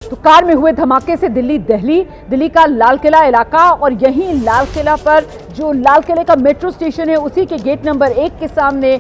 तो कार में हुए धमाके से दिल्ली का लाल किला इलाका, और यहीं लाल किला पर जो लाल किले का मेट्रो स्टेशन है उसी के गेट नंबर 1 के सामने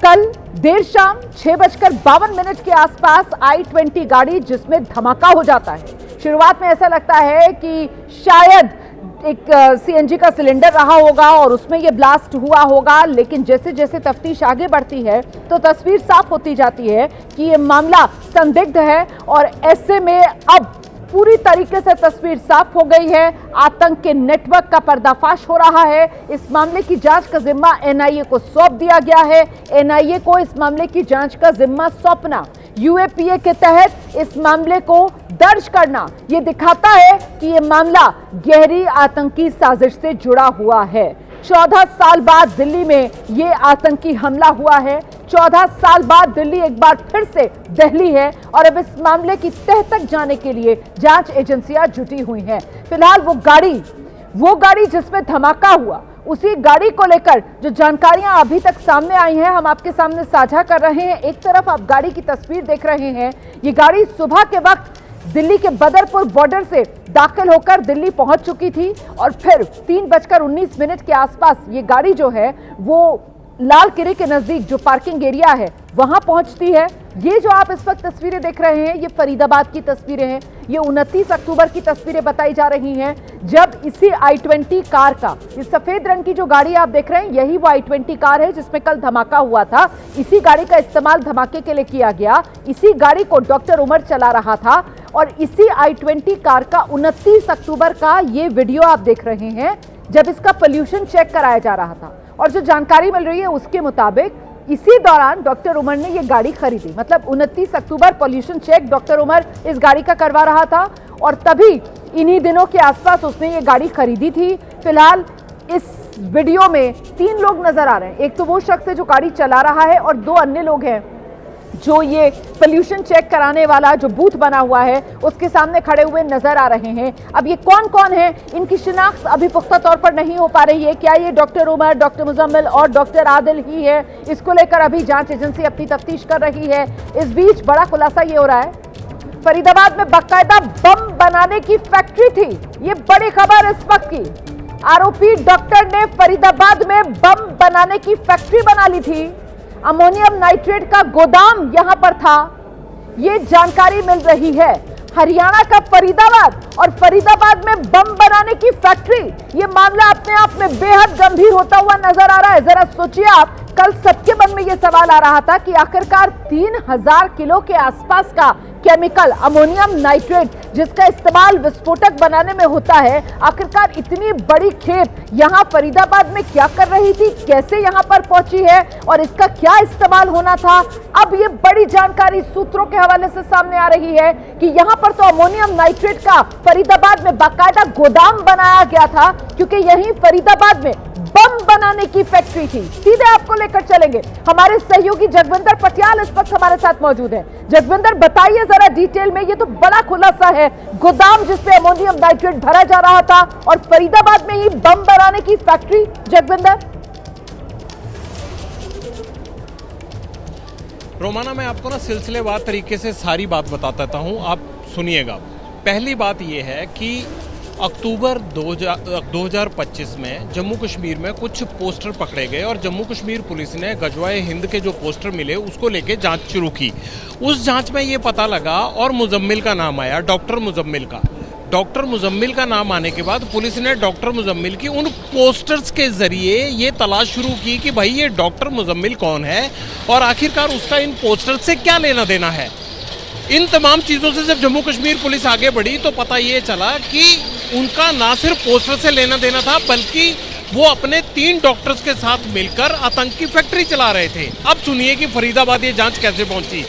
कल देर शाम 6:52 के आसपास I-20 गाड़ी जिसमें धमाका हो जाता है। शुरुआत में ऐसा लगता है कि शायद एक CNG का सिलेंडर रहा होगा और उसमें ये ब्लास्ट हुआ होगा, लेकिन जैसे जैसे तफ्तीश आगे बढ़ती है तो तस्वीर साफ होती जाती है कि ये मामला संदिग्ध है, और ऐसे में अब पूरी तरीके से तस्वीर साफ हो गई है। आतंक के नेटवर्क का पर्दाफाश हो रहा है। इस मामले की जांच का जिम्मा NIA को सौंप दिया गया है। NIA को इस मामले की जांच का जिम्मा सौंपना, UAPA के तहत इस मामले को दर्ज करना, ये दिखाता है कि ये मामला गहरी आतंकी साजिश से जुड़ा हुआ है। 14 साल बाद दिल्ली में ये आतंकी हमला हुआ है। 14 साल बाद दिल्ली एक बार फिर से दिल्ली है, और अब इस मामले की तह तक जाने के लिए जांच एजेंसियां जुटी हुई हैं। फिलहाल वो गाड़ी जिसमें धमाका हुआ, उसी गाड़ी को लेकर जो जानकारियां अभी तक सामने आई हैं हम आपके सामने साझा कर रहे हैं। एक तरफ आप गाड़ी की तस्वीर देख रहे हैं। ये गाड़ी सुबह के वक्त दिल्ली के बदरपुर बॉर्डर से दाखिल होकर दिल्ली पहुंच चुकी थी, और फिर 3:19 के आसपास ये गाड़ी जो है वो लाल किले के नजदीक जो पार्किंग एरिया है वहां पहुंचती है। ये जो आप इस वक्त तस्वीरें देख रहे हैं, ये फरीदाबाद की तस्वीरें हैं। ये 29 अक्टूबर की तस्वीरें बताई जा रही हैं, जब इसी I-20 कार का, इस सफेद रंग की जो गाड़ी आप देख रहे हैं यही वो I-20 कार है जिसमें कल धमाका हुआ था। इसी गाड़ी का इस्तेमाल धमाके के लिए किया गया। इसी गाड़ी को डॉक्टर उमर चला रहा था, और इसी I-20 कार का 29 अक्टूबर का ये वीडियो आप देख रहे हैं जब इसका पोल्यूशन चेक कराया जा रहा था। और जो जानकारी मिल रही है उसके मुताबिक इसी दौरान डॉक्टर उमर ने ये गाड़ी खरीदी। मतलब 29 अक्टूबर पोल्यूशन चेक डॉक्टर उमर इस गाड़ी का करवा रहा था, और तभी इन्हीं दिनों के आसपास उसने ये गाड़ी खरीदी थी। फिलहाल इस वीडियो में 3 लोग नजर आ रहे हैं। एक तो वो शख्स है जो गाड़ी चला रहा है, और 2 अन्य लोग हैं जो ये पोल्यूशन चेक कराने वाला जो बूथ बना हुआ है उसके सामने खड़े हुए नजर आ रहे हैं। अब ये कौन कौन है, इनकी शिनाख्त अभी पुख्ता तौर पर नहीं हो पा रही है। क्या ये डॉक्टर उमर, डॉक्टर मुजम्मिल और डॉक्टर आदिल ही है, इसको लेकर अभी जांच एजेंसी अपनी तफ्तीश कर रही है। इस बीच बड़ा खुलासा ये हो रहा है, फरीदाबाद में बाकायदा बम बनाने की फैक्ट्री थी। ये बड़ी खबर इस वक्त की। आरोपी डॉक्टर ने फरीदाबाद में बम बनाने की फैक्ट्री बना ली थी। अमोनियम नाइट्रेट का गोदाम यहां पर था, ये जानकारी मिल रही है। हरियाणा का फरीदाबाद, और फरीदाबाद में बम बनाने की फैक्ट्री, ये मामला अपने आप में बेहद गंभीर होता हुआ नजर आ रहा है। जरा सोचिए आप, कल सबके मन में यह सवाल आ रहा था कि आखिरकार 3000 किलो के आसपास का केमिकल अमोनियम नाइट्रेट जिसका इस्तेमाल विस्फोटक बनाने में होता है, आखिरकार इतनी बड़ी खेप यहां फरीदाबाद में क्या कर रही थी, कैसे यहां पर पहुंची है, और इसका क्या इस्तेमाल होना था। अब ये बड़ी जानकारी सूत्रों के हवाले से सामने आ रही है कि यहां पर तो अमोनियम नाइट्रेट का फरीदाबाद में बाकायदा गोदाम बनाया गया था, क्योंकि यहीं फरीदाबाद में बम बनाने की फैक्ट्री थी। सीधे आपको लेकर चलेंगे, हमारे सहयोगी जगविंदर पटियाल इस वक्त हमारे साथ मौजूद है। जगविंदर, बताइए जरा डिटेल में, ये तो बड़ा खुलासा है, गोदाम जिसपे अमोनियम नाइट्रेट भरा जा रहा था और फरीदाबाद में ही बम बनाने की फैक्ट्री। जगविंदर। रोमाना, मैं आपको ना सिलसिलेवार तरीके से सारी बात बताता था हूँ, आप सुनिएगा। पहली बात यह है कि अक्टूबर 2025 में जम्मू कश्मीर में कुछ पोस्टर पकड़े गए, और जम्मू कश्मीर पुलिस ने गजवाए हिंद के जो पोस्टर मिले उसको लेके जांच शुरू की। उस जांच में ये पता लगा, और मुजम्मिल का नाम आया, डॉक्टर मुजम्मिल का। डॉक्टर मुजम्मिल का नाम आने के बाद पुलिस ने डॉक्टर मुजम्मिल की उन पोस्टर्स के जरिए ये तलाश शुरू की कि भाई ये डॉक्टर मुजम्मिल कौन है, और आखिरकार उसका इन पोस्टर्स से क्या लेना देना है। इन तमाम चीज़ों से जब जम्मू कश्मीर पुलिस आगे बढ़ी तो पता ये चला कि उनका ना सिर्फ पोस्टर से लेना देना था, बल्कि वो अपने 3 डॉक्टर्स के साथ मिलकर आतंकी फैक्ट्री चला रहे थे। अब सुनिए कि फरीदाबाद ये जांच कैसे पहुंची।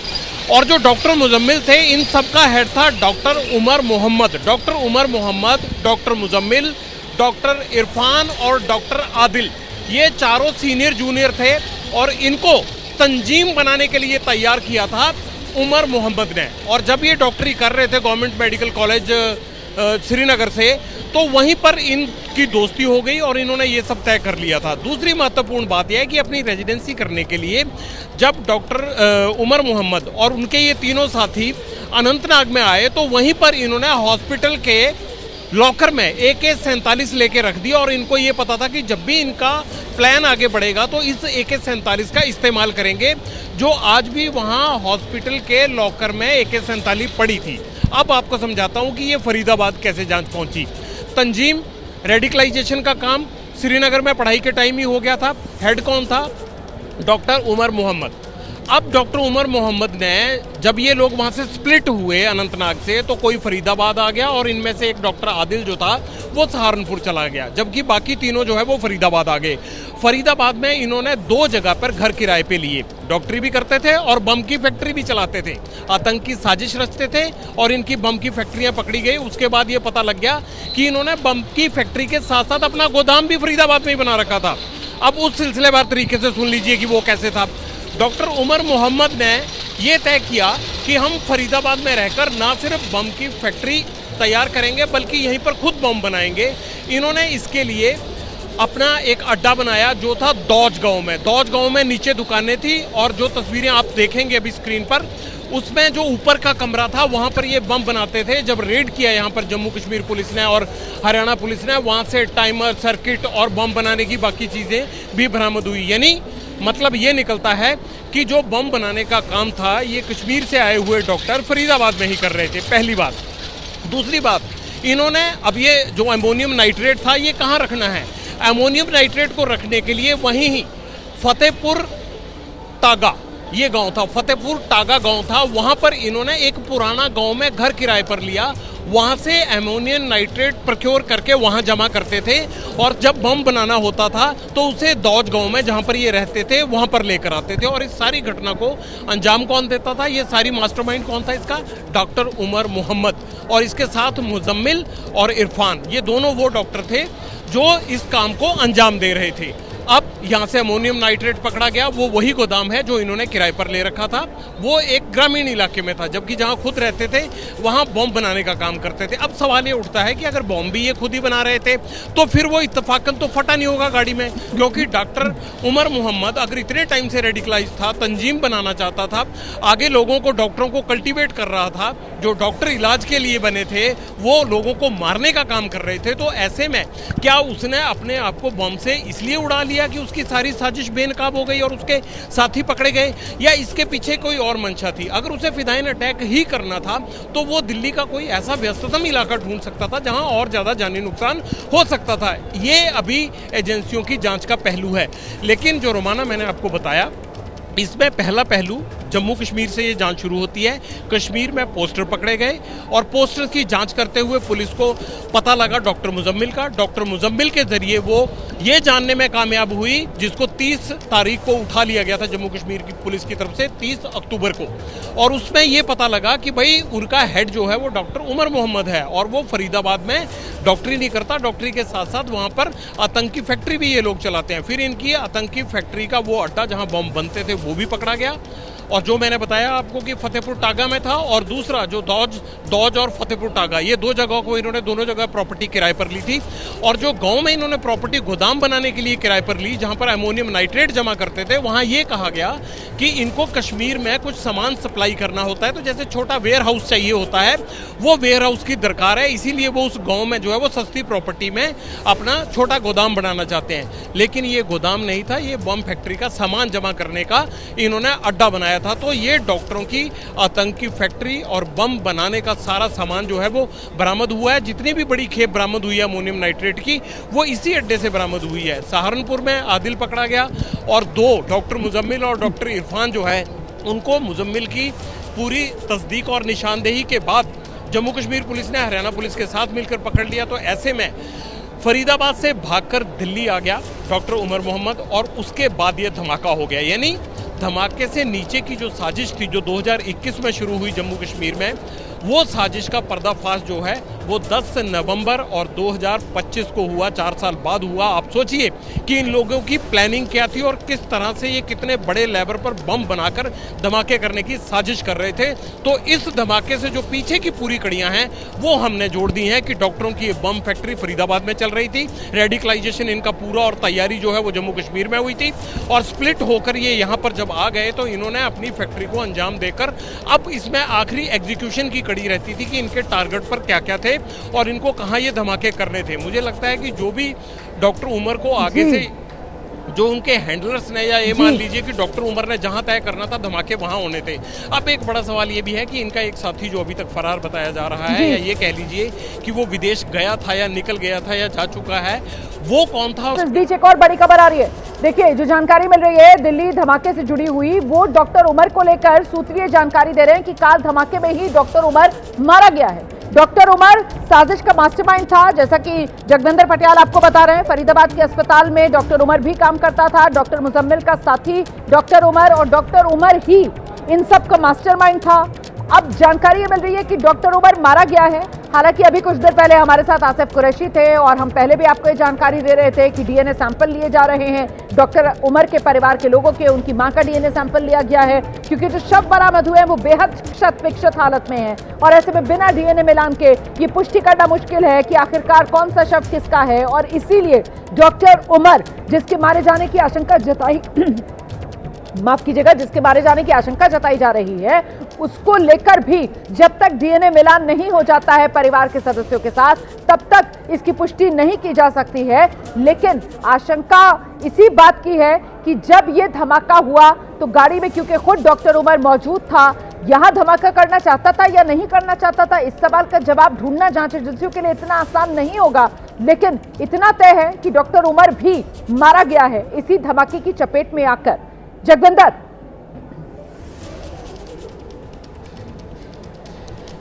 और जो डॉक्टर मुजम्मिल थे, इन सब का हेड था doctor Umar Mohammad. Doctor Umar Mohammad, doctor Muzammil, doctor Irfan और डॉक्टर आदिल, ये चारों सीनियर जूनियर थे, और इनको तंजीम बनाने के लिए तैयार किया था उमर मोहम्मद ने। और जब ये डॉक्टरी कर रहे थे गवर्नमेंट मेडिकल कॉलेज श्रीनगर से, तो वहीं पर इन की दोस्ती हो गई और इन्होंने ये सब तय कर लिया था। दूसरी महत्वपूर्ण बात यह है कि अपनी रेजिडेंसी करने के लिए जब डॉक्टर उमर मोहम्मद और उनके ये तीनों साथी अनंतनाग में आए तो वहीं पर इन्होंने हॉस्पिटल के लॉकर में AK-47 लेके रख दिया और इनको ये पता था कि जब भी इनका प्लान आगे बढ़ेगा तो इस AK-47 का इस्तेमाल करेंगे, जो आज भी वहाँ हॉस्पिटल के लॉकर में AK-47 पड़ी थी। अब आपको समझाता हूँ कि ये फरीदाबाद कैसे जांच पहुँची। तंजीम रेडिकलाइजेशन का काम श्रीनगर में पढ़ाई के टाइम ही हो गया था। हेड कौन था? डॉक्टर उमर मोहम्मद। अब डॉक्टर उमर मोहम्मद ने जब ये लोग वहाँ से स्प्लिट हुए अनंतनाग से, तो कोई फरीदाबाद आ गया और इनमें से एक डॉक्टर आदिल जो था वो सहारनपुर चला गया, जबकि बाकी तीनों जो है वो फरीदाबाद आ गए। फरीदाबाद में इन्होंने 2 जगह पर घर किराए पे लिए, डॉक्टरी भी करते थे और बम की फैक्ट्री भी चलाते थे। आतंकी साजिश रचते थे और इनकी बम की फैक्ट्रियां पकड़ी गई। उसके बाद ये पता लग गया कि इन्होंने बम की फैक्ट्री के साथ साथ अपना गोदाम भी फरीदाबाद में ही बना रखा था। अब उस सिलसिलेवार तरीके से सुन लीजिए कि वो कैसे था। डॉक्टर उमर मोहम्मद ने ये तय किया कि हम फरीदाबाद में रहकर ना सिर्फ बम की फैक्ट्री तैयार करेंगे बल्कि यहीं पर खुद बम बनाएंगे। इन्होंने इसके लिए अपना एक अड्डा बनाया जो था दौज गांव में। दौज गांव में नीचे दुकानें थी और जो तस्वीरें आप देखेंगे अभी स्क्रीन पर, उसमें जो ऊपर का कमरा था वहाँ पर ये बम बनाते थे। जब रेड किया यहाँ पर जम्मू कश्मीर पुलिस ने और हरियाणा पुलिस ने, वहाँ से टाइमर, सर्किट और बम बनाने की बाकी चीज़ें भी बरामद हुई। यानी मतलब ये निकलता है कि जो बम बनाने का काम था ये कश्मीर से आए हुए डॉक्टर फरीदाबाद में ही कर रहे थे, पहली बात। दूसरी बात, इन्होंने अब ये जो अमोनियम नाइट्रेट था ये कहाँ रखना है? अमोनियम नाइट्रेट को रखने के लिए वहीं ही फतेहपुर टागा, ये गांव था, फतेहपुर टागा गांव था, वहां पर इन्होंने एक पुराना गांव में घर किराए पर लिया। वहां से अमोनियम नाइट्रेट प्रोक्योर करके वहां जमा करते थे और जब बम बनाना होता था तो उसे दौज गांव में जहां पर ये रहते थे वहां पर लेकर आते थे। और इस सारी घटना को अंजाम कौन देता था? ये सारी मास्टरमाइंड कौन था इसका? डॉक्टर उमर मोहम्मद और इसके साथ मुजम्मिल और इरफान, ये दोनों वो डॉक्टर थे जो इस काम को अंजाम दे रहे थे। अब यहाँ से अमोनियम नाइट्रेट पकड़ा गया, वो वही गोदाम है जो इन्होंने किराए पर ले रखा था। वो एक ग्रामीण इलाके में था, जबकि जहाँ खुद रहते थे वहाँ बम बनाने का काम करते थे। अब सवाल ये उठता है कि अगर बम भी ये खुद ही बना रहे थे तो फिर वो इत्तफाकन तो फटा नहीं होगा गाड़ी में, क्योंकि डॉक्टर उमर मोहम्मद अगर इतने टाइम से रेडिकलाइज था, तंजीम बनाना चाहता था, आगे लोगों को, डॉक्टरों को कल्टिवेट कर रहा था, जो डॉक्टर इलाज के लिए बने थे वो लोगों को मारने का काम कर रहे थे, तो ऐसे में क्या उसने अपने आप को बम से इसलिए उड़ा लिया कि उसकी सारी साजिश बेनकाब हो गई और उसके साथी पकड़े गए, या इसके पीछे कोई और मंशा थी? अगर उसे फिदायीन अटैक ही करना था तो वो दिल्ली का कोई ऐसा व्यस्ततम इलाका ढूंढ सकता था जहां और ज्यादा जानी नुकसान हो सकता था। ये अभी एजेंसियों की जांच का पहलू है। लेकिन जो रोमाना मैंने आपको बताया, इसमें पहला पहलू जम्मू कश्मीर से ये जांच शुरू होती है। कश्मीर में पोस्टर पकड़े गए और पोस्टर की जांच करते हुए पुलिस को पता लगा डॉक्टर मुजम्मिल का। डॉक्टर मुजम्मिल के जरिए वो ये जानने में कामयाब हुई, जिसको 30 तारीख को उठा लिया गया था जम्मू कश्मीर की पुलिस की तरफ से, 30 अक्टूबर को, और उसमें ये पता लगा कि भाई उनका हेड जो है वो डॉक्टर उमर मोहम्मद है और वो फरीदाबाद में डॉक्टरी नहीं करता, डॉक्टरी के साथ साथ वहाँ पर आतंकी फैक्ट्री भी ये लोग चलाते हैं। फिर इनकी आतंकी फैक्ट्री का वो अड्डा जहाँ बम बनते थे वो भी पकड़ा गया, और जो मैंने बताया आपको कि फतेहपुर टागा में था, और दूसरा जो दौज और फतेहपुर टागा, ये 2 जगहों को इन्होंने दोनों जगह प्रॉपर्टी किराए पर ली थी। और जो गांव में इन्होंने प्रॉपर्टी गोदाम बनाने के लिए किराए पर ली, जहां पर अमोनियम नाइट्रेट जमा करते थे, वहां ये कहा गया कि इनको कश्मीर में कुछ सामान सप्लाई करना होता है, तो जैसे छोटा वेयर हाउस चाहिए होता है, वो वेयर हाउस की दरकार है, इसीलिए वो उस गाँव में जो है वो सस्ती प्रॉपर्टी में अपना छोटा गोदाम बनाना चाहते हैं। लेकिन ये गोदाम नहीं था, ये बम फैक्ट्री का सामान जमा करने का इन्होंने अड्डा बनाया था। तो ये डॉक्टरों की आतंकी फैक्ट्री और बम बनाने का सारा सामान जो है वो बरामद हुआ है। जितनी भी बड़ी खेप बरामद हुई है अमोनियम नाइट्रेट की, वो इसी अड्डे से बरामद हुई है। सहारनपुर में आदिल पकड़ा गया और 2 डॉक्टर मुजम्मिल और डॉक्टर इरफान जो है उनको मुजम्मिल की पूरी तस्दीक और निशानदेही के बाद जम्मू कश्मीर पुलिस ने हरियाणा पुलिस के साथ मिलकर पकड़ लिया। तो ऐसे में फरीदाबाद से भागकर दिल्ली आ गया डॉक्टर उमर मोहम्मद और उसके बाद ये धमाका हो गया। यानी धमाके से नीचे की जो साजिश थी, जो 2021 में शुरू हुई जम्मू कश्मीर में, वो साजिश का पर्दाफाश जो है वो 10 नवंबर और 2025 को हुआ, 4 साल बाद हुआ। आप सोचिए कि इन लोगों की प्लानिंग क्या थी और किस तरह से ये कितने बड़े लेवल पर बम बनाकर धमाके करने की साजिश कर रहे थे। तो इस धमाके से जो पीछे की पूरी कड़ियां हैं वो हमने जोड़ दी हैं कि डॉक्टरों की ये बम फैक्ट्री फरीदाबाद में चल रही थी, रेडिकलाइजेशन इनका पूरा और तैयारी जो है वो जम्मू कश्मीर में हुई थी, और स्प्लिट होकर ये यहाँ पर जब आ गए तो इन्होंने अपनी फैक्ट्री को अंजाम देकर अब इसमें आखिरी एग्जीक्यूशन की कड़ी रहती थी कि इनके टारगेट पर क्या क्या थे और इनको कहाँ ये धमाके करने थे। मुझे लगता है कि जो भी डॉक्टर उमर को आगे से जो उनके हैंडलर्स ने, या ये मान लीजिए कि डॉक्टर उमर ने जहां तय करना था धमाके वहां होने थे। अब एक बड़ा सवाल ये भी है कि इनका एक साथी जो अभी तक फरार बताया जा रहा है, या ये कह लीजिए कि वो विदेश गया था या निकल गया था या जा चुका है, वो कौन था? इस बीच एक और बड़ी खबर आ रही है। देखिए, जो जानकारी मिल रही है दिल्ली धमाके से जुड़ी हुई, वो डॉक्टर उमर को लेकर सूत्रीय जानकारी दे रहे हैं कि कार धमाके में ही डॉक्टर उमर मारा गया है। डॉक्टर उमर साजिश का मास्टरमाइंड था, जैसा कि जगविंदर पटियाल आपको बता रहे हैं। फरीदाबाद के अस्पताल में डॉक्टर उमर भी काम करता था। डॉक्टर मुजम्मिल का साथी डॉक्टर उमर, और डॉक्टर उमर ही इन सब का मास्टरमाइंड था। अब जानकारी ये मिल रही है कि डॉक्टर उमर मारा गया है। हालांकि अभी कुछ देर पहले हमारे साथ आसिफ कुरैशी थे और हम पहले भी आपको ये जानकारी दे रहे थे कि डीएनए सैंपल लिए जा रहे हैं डॉक्टर उमर के परिवार के लोगों के। उनकी मां का डीएनए सैंपल लिया गया है क्योंकि जो शव बरामद हुए हैं वो बेहद क्षत विक्षत हालत में है, और ऐसे में बिना डीएनए मिलान के ये पुष्टि करना मुश्किल है कि आखिरकार कौन सा शव किसका है। और इसीलिए डॉक्टर उमर, जिसके मारे जाने की आशंका जताई माफ कीजिएगा जिसके मारे जाने की आशंका जताई जा रही है, उसको लेकर भी जब तक डीएनए मिलान नहीं हो जाता है परिवार के सदस्यों के साथ, तब तक इसकी पुष्टि नहीं की जा सकती है। लेकिन आशंका इसी बात की है कि जब ये धमाका हुआ तो गाड़ी में क्योंकि खुद डॉक्टर उमर मौजूद था, यहां धमाका करना चाहता था या नहीं करना चाहता था, इस सवाल का जवाब ढूंढना जांच एजेंसियों के लिए इतना आसान नहीं होगा। लेकिन इतना तय है कि डॉक्टर उमर भी मारा गया है इसी धमाके की चपेट में आकर। जगविंदर।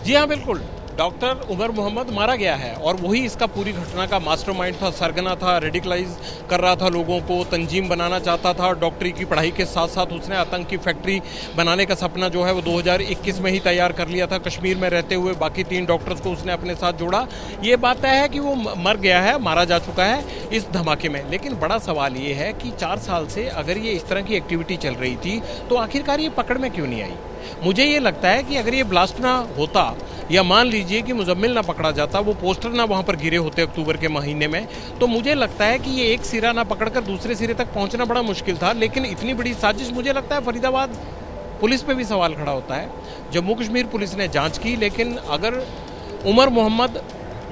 जी हाँ, बिल्कुल, डॉक्टर उमर मोहम्मद मारा गया है और वही इसका पूरी घटना का मास्टरमाइंड था, सरगना था, रेडिकलाइज कर रहा था लोगों को, तंजीम बनाना चाहता था। डॉक्टरी की पढ़ाई के साथ साथ उसने आतंक की फैक्ट्री बनाने का सपना जो है वो 2021 में ही तैयार कर लिया था। कश्मीर में रहते हुए बाकी 3 डॉक्टर्स को उसने अपने साथ जोड़ा। ये बात तय है कि वो मर गया है, मारा जा चुका है इस धमाके में। लेकिन बड़ा सवाल ये है कि 4 साल से अगर ये इस तरह की एक्टिविटी चल रही थी तो आखिरकार ये पकड़ में क्यों नहीं आई? मुझे ये लगता है कि अगर ये ब्लास्ट ना होता, या मान लीजिए कि मुजम्मिल ना पकड़ा जाता, वो पोस्टर ना वहाँ पर गिरे होते अक्टूबर के महीने में, तो मुझे लगता है कि ये एक सिरा ना पकड़कर दूसरे सिरे तक पहुँचना बड़ा मुश्किल था। लेकिन इतनी बड़ी साजिश, मुझे लगता है फरीदाबाद पुलिस पे भी सवाल खड़ा होता है। जम्मू कश्मीर पुलिस ने जाँच की, लेकिन अगर उमर मोहम्मद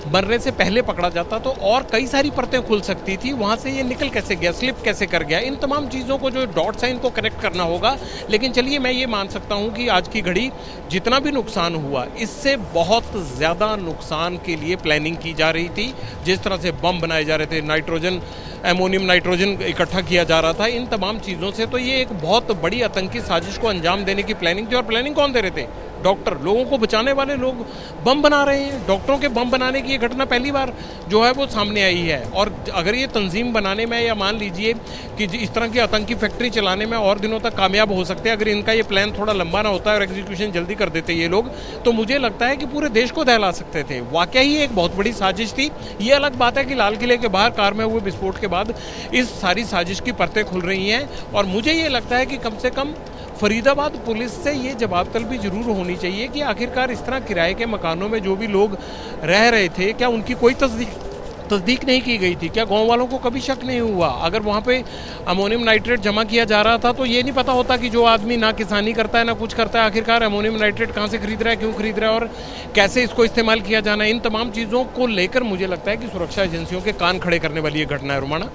मरने से पहले पकड़ा जाता तो और कई सारी परतें खुल सकती थी। वहाँ से ये निकल कैसे गया, स्लिप कैसे कर गया, इन तमाम चीज़ों को जो डॉट्स हैं इनको कनेक्ट करना होगा। लेकिन चलिए, मैं ये मान सकता हूँ कि आज की घड़ी जितना भी नुकसान हुआ, इससे बहुत ज़्यादा नुकसान के लिए प्लानिंग की जा रही थी। जिस तरह से बम बनाए जा रहे थे, नाइट्रोजन, एमोनियम नाइट्रोजन इकट्ठा किया जा रहा था, इन तमाम चीज़ों से तो ये एक बहुत बड़ी आतंकी साजिश को अंजाम देने की प्लानिंग थी। और प्लानिंग कौन दे रहे थे? डॉक्टर, लोगों को बचाने वाले लोग बम बना रहे हैं। डॉक्टरों के बम बनाने की ये घटना पहली बार जो है वो सामने आई है। और अगर ये तंजीम बनाने में, या मान लीजिए कि इस तरह की आतंकी फैक्ट्री चलाने में और दिनों तक कामयाब हो सकते हैं, अगर इनका ये प्लान थोड़ा लंबा ना होता है और एग्जीक्यूशन जल्दी कर देते ये लोग, तो मुझे लगता है कि पूरे देश को दहला सकते थे। वाकई ही एक बहुत बड़ी साजिश थी। ये अलग बात है कि लाल किले के बाहर कार में हुए विस्फोट के बाद इस सारी साजिश की परतें खुल रही हैं। और मुझे ये लगता है कि कम से कम फरीदाबाद पुलिस से ये जवाब तलबी जरूर होनी चाहिए कि आखिरकार इस तरह किराए के मकानों में जो भी लोग रह रहे थे, क्या उनकी कोई तस्दीक नहीं की गई थी? क्या गांव वालों को कभी शक नहीं हुआ? अगर वहाँ पे अमोनियम नाइट्रेट जमा किया जा रहा था तो ये नहीं पता होता कि जो आदमी ना किसानी करता है ना कुछ करता है, आखिरकार अमोनियम नाइट्रेट कहाँ से खरीद रहा है, क्यों खरीद रहा है और कैसे इसको इस्तेमाल किया जाना है। इन तमाम चीज़ों को लेकर मुझे लगता है कि सुरक्षा एजेंसियों के कान खड़े करने वाली ये घटना है। रुमाना,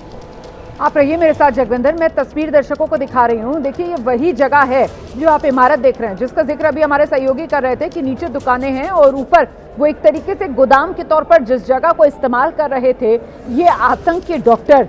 आप रहिए मेरे साथ जगविंदर, मैं तस्वीर दर्शकों को दिखा रही हूँ। देखिए, ये वही जगह है जो आप इमारत देख रहे हैं, जिसका जिक्र अभी हमारे सहयोगी कर रहे थे कि नीचे दुकानें हैं और ऊपर वो एक तरीके से गोदाम के तौर पर जिस जगह को इस्तेमाल कर रहे थे, ये आतंक के डॉक्टर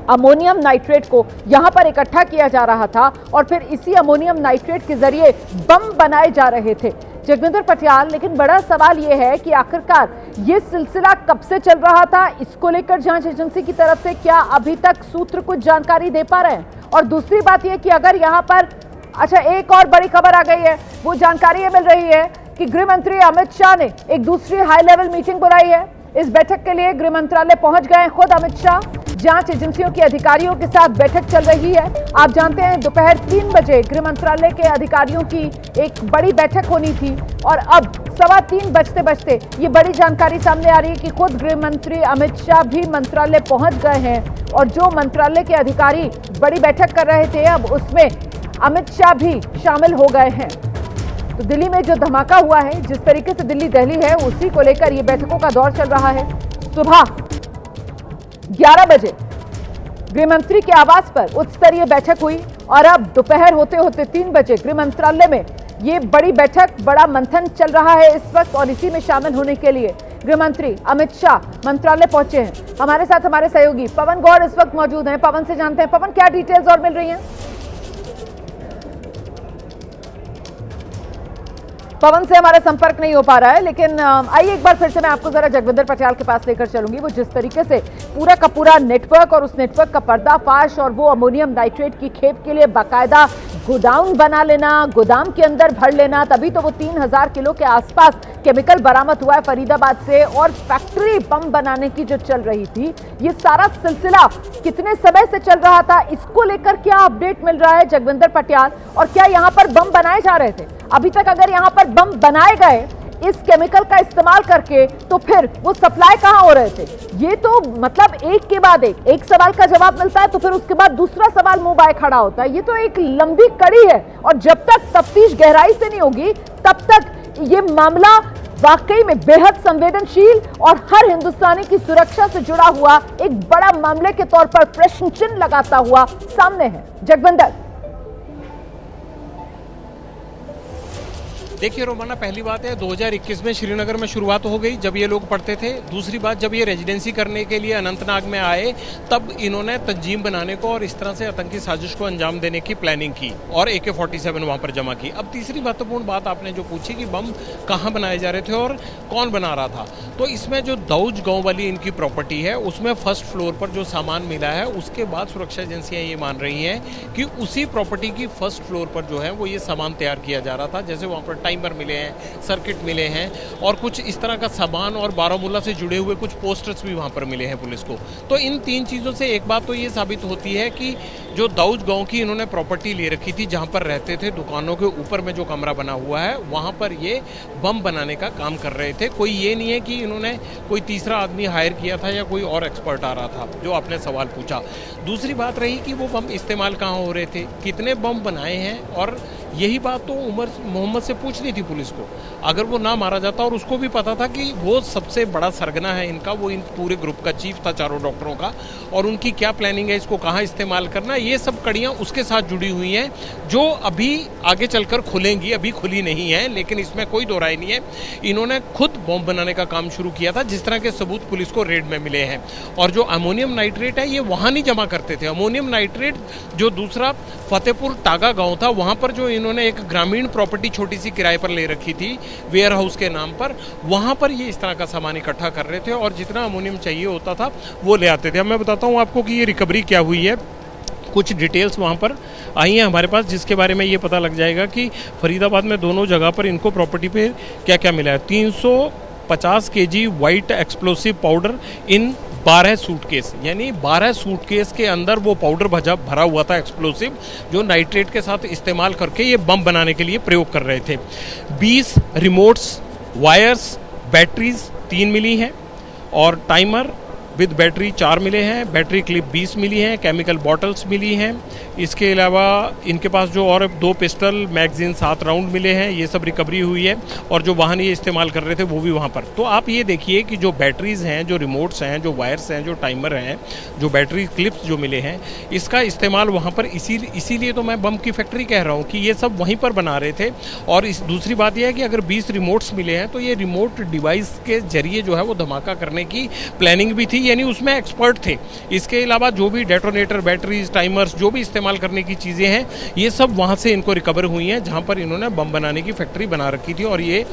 अमोनियम नाइट्रेट को यहाँ पर इकट्ठा किया जा रहा था और फिर इसी अमोनियम नाइट्रेट के जरिए बम बनाए जा रहे थे। जगविंदर पटियाल, लेकिन बड़ा सवाल यह है कि आखिरकार ये सिलसिला कब से चल रहा था? इसको लेकर जांच एजेंसी की तरफ से क्या अभी तक सूत्र कुछ जानकारी दे पा रहे हैं? और दूसरी बात यह कि अगर यहाँ पर, अच्छा, एक और बड़ी खबर आ गई है, वो जानकारी ये मिल रही है कि गृह मंत्री अमित शाह ने एक दूसरी हाई लेवल मीटिंग बुलाई है। इस बैठक के लिए गृह मंत्रालय पहुंच गए खुद अमित शाह। जांच एजेंसियों के अधिकारियों के साथ बैठक चल रही है। आप जानते हैं दोपहर 3 बजे गृह मंत्रालय के अधिकारियों की एक बड़ी बैठक होनी थी और अब 3:15 बजते ये बड़ी जानकारी सामने आ रही है कि खुद गृह मंत्री अमित शाह भी मंत्रालय पहुंच गए हैं और जो मंत्रालय के अधिकारी बड़ी बैठक कर रहे थे अब उसमें अमित शाह भी शामिल हो गए हैं। तो दिल्ली में जो धमाका हुआ है, जिस तरीके से दिल्ली दहली है, उसी को लेकर ये बैठकों का दौर चल रहा है। सुबह 11 बजे गृह मंत्री के आवास पर उच्च स्तरीय बैठक हुई और अब दोपहर होते होते 3 बजे गृह मंत्रालय में ये बड़ी बैठक, बड़ा मंथन चल रहा है इस वक्त और इसी में शामिल होने के लिए गृह मंत्री अमित शाह मंत्रालय पहुंचे हैं। हमारे साथ हमारे सहयोगी पवन गौड़ इस वक्त मौजूद हैं। पवन से जानते हैं, पवन क्या डिटेल्स और मिल रही हैं? पवन से हमारा संपर्क नहीं हो पा रहा है, लेकिन आइए एक बार फिर से मैं आपको जरा जगविंदर पटियाल के पास लेकर चलूंगी। वो जिस तरीके से पूरा का पूरा नेटवर्क और उस नेटवर्क का पर्दाफाश और वो अमोनियम नाइट्रेट की खेप के लिए बाकायदा गोडाउन बना लेना, गोदाम के अंदर भर लेना, तभी तो वो 3000 किलो के आसपास केमिकल बरामद हुआ है फरीदाबाद से और फैक्ट्री बम बनाने की जो चल रही थी, ये सारा सिलसिला कितने समय से चल रहा था, इसको लेकर क्या अपडेट मिल रहा है जगविंदर पटियाल? और क्या यहाँ पर बम बनाए जा रहे थे? अभी तक अगर यहाँ पर बम बनाए गए इस केमिकल का इस्तेमाल करके तो फिर वो सप्लाई कहां हो रहे थे? ये तो मतलब एक के बाद एक सवाल का जवाब मिलता है तो फिर उसके बाद दूसरा सवाल मुंह बाय खड़ा होता है। ये तो एक लंबी कड़ी है और जब तक तफ्तीश गहराई से नहीं होगी तब तक ये मामला वाकई में बेहद संवेदनशील और हर हिंदुस्तानी की सुरक्षा से जुड़ा हुआ एक बड़ा मामले के तौर पर प्रश्न चिन्ह लगाता हुआ सामने है। जगविंदर, देखिए रोमाना, पहली बात है 2021 में श्रीनगर में शुरुआत हो गई जब ये लोग पढ़ते थे। दूसरी बात, जब ये रेजिडेंसी करने के लिए अनंतनाग में आए तब इन्होंने तंजीम बनाने को और इस तरह से आतंकी साजिश को अंजाम देने की प्लानिंग की और AK-47 वहाँ पर जमा की। अब तीसरी महत्वपूर्ण बात आपने जो पूछी कि बम कहाँ बनाए जा रहे थे और कौन बना रहा था, तो इसमें जो दौज गाँव वाली इनकी प्रॉपर्टी है उसमें फर्स्ट फ्लोर पर जो सामान मिला है उसके बाद सुरक्षा एजेंसियाँ ये मान रही हैं कि उसी प्रॉपर्टी की फर्स्ट फ्लोर पर जो है वो ये सामान तैयार किया जा रहा था। जैसे वहाँ पर टाइमर मिले हैं, सर्किट मिले हैं और कुछ इस तरह का सामान और बारामूला से जुड़े हुए कुछ पोस्टर्स भी वहाँ पर मिले हैं पुलिस को। तो इन 3 चीज़ों से एक बात तो ये साबित होती है कि जो दाऊद गांव की इन्होंने प्रॉपर्टी ले रखी थी, जहाँ पर रहते थे, दुकानों के ऊपर में जो कमरा बना हुआ है वहाँ पर ये बम बनाने का काम कर रहे थे। कोई ये नहीं है कि इन्होंने कोई तीसरा आदमी हायर किया था या कोई और एक्सपर्ट आ रहा था, जो आपने सवाल पूछा। दूसरी बात रही कि वो बम इस्तेमाल कहाँ हो रहे थे, कितने बम बनाए हैं, और यही बात तो उमर मोहम्मद से पूछनी थी पुलिस को। अगर वो ना मारा जाता और उसको भी पता था कि वो सबसे बड़ा सरगना है इनका, वो इन पूरे ग्रुप का चीफ था, चारों डॉक्टरों का, और उनकी क्या प्लानिंग है, इसको कहाँ इस्तेमाल करना, ये सब कड़ियाँ उसके साथ जुड़ी हुई हैं जो अभी आगे चलकर खुलेंगी। अभी खुली नहीं है, लेकिन इसमें कोई दो राय नहीं है। इन्होंने खुद बम बनाने का काम शुरू किया था, जिस तरह के सबूत पुलिस को रेड में मिले हैं। और जो अमोनियम नाइट्रेट है ये वहाँ नहीं जमा करते थे। अमोनियम नाइट्रेट जो दूसरा फतेहपुर टागा गाँव था, वहाँ पर जो इन्होंने एक ग्रामीण प्रॉपर्टी छोटी सी किराए पर ले रखी थी वेयर हाउस के नाम पर, वहाँ पर ये इस तरह का सामान इकट्ठा कर रहे थे और जितना अमोनियम चाहिए होता था वो ले आते थे। अब मैं बताता हूँ आपको कि ये रिकवरी क्या हुई है। कुछ डिटेल्स वहाँ पर आई हैं हमारे पास, जिसके बारे में ये पता लग जाएगा कि फरीदाबाद में दोनों जगह पर इनको प्रॉपर्टी पे क्या क्या मिला है। 350 kg वाइट एक्सप्लोसिव पाउडर इन 12 सूटकेस, यानी 12 सूटकेस के अंदर वो पाउडर भरा हुआ था एक्सप्लोसिव, जो नाइट्रेट के साथ इस्तेमाल करके ये बम बनाने के लिए प्रयोग कर रहे थे। 20 रिमोट्स, वायर्स, बैटरीज 3 मिली हैं और टाइमर विद बैटरी 4 मिले हैं। बैटरी क्लिप 20 मिली हैं। केमिकल बॉटल्स मिली हैं। इसके अलावा इनके पास जो और 2 पिस्टल मैगजीन 7 राउंड मिले हैं, ये सब रिकवरी हुई है। और जो वाहन ये इस्तेमाल कर रहे थे वो भी वहाँ पर। तो आप ये देखिए कि जो बैटरीज हैं, जो रिमोट्स हैं, जो वायर्स हैं, जो टाइमर हैं, जो बैटरी क्लिप्स जो मिले हैं, इसका इस्तेमाल वहाँ पर इसीलिए तो मैं बम की फैक्ट्री कह रहा हूँ कि ये सब वहीं पर बना रहे थे। और इस दूसरी बात यह है कि अगर 20 रिमोट्स मिले हैं तो ये रिमोट डिवाइस के जरिए जो है वो धमाका करने की प्लानिंग भी थी, यानी उसमें एक्सपर्ट थे। इसके अलावा जो भी डेटोनेटर, बैटरीज, टाइमर्स, जो भी इस्तेमाल करने की चीज़ें हैं, ये सब वहाँ से इनको रिकवर हुई हैं, जहाँ पर इन्होंने बम बनाने की फैक्ट्री बना रखी थी। और ये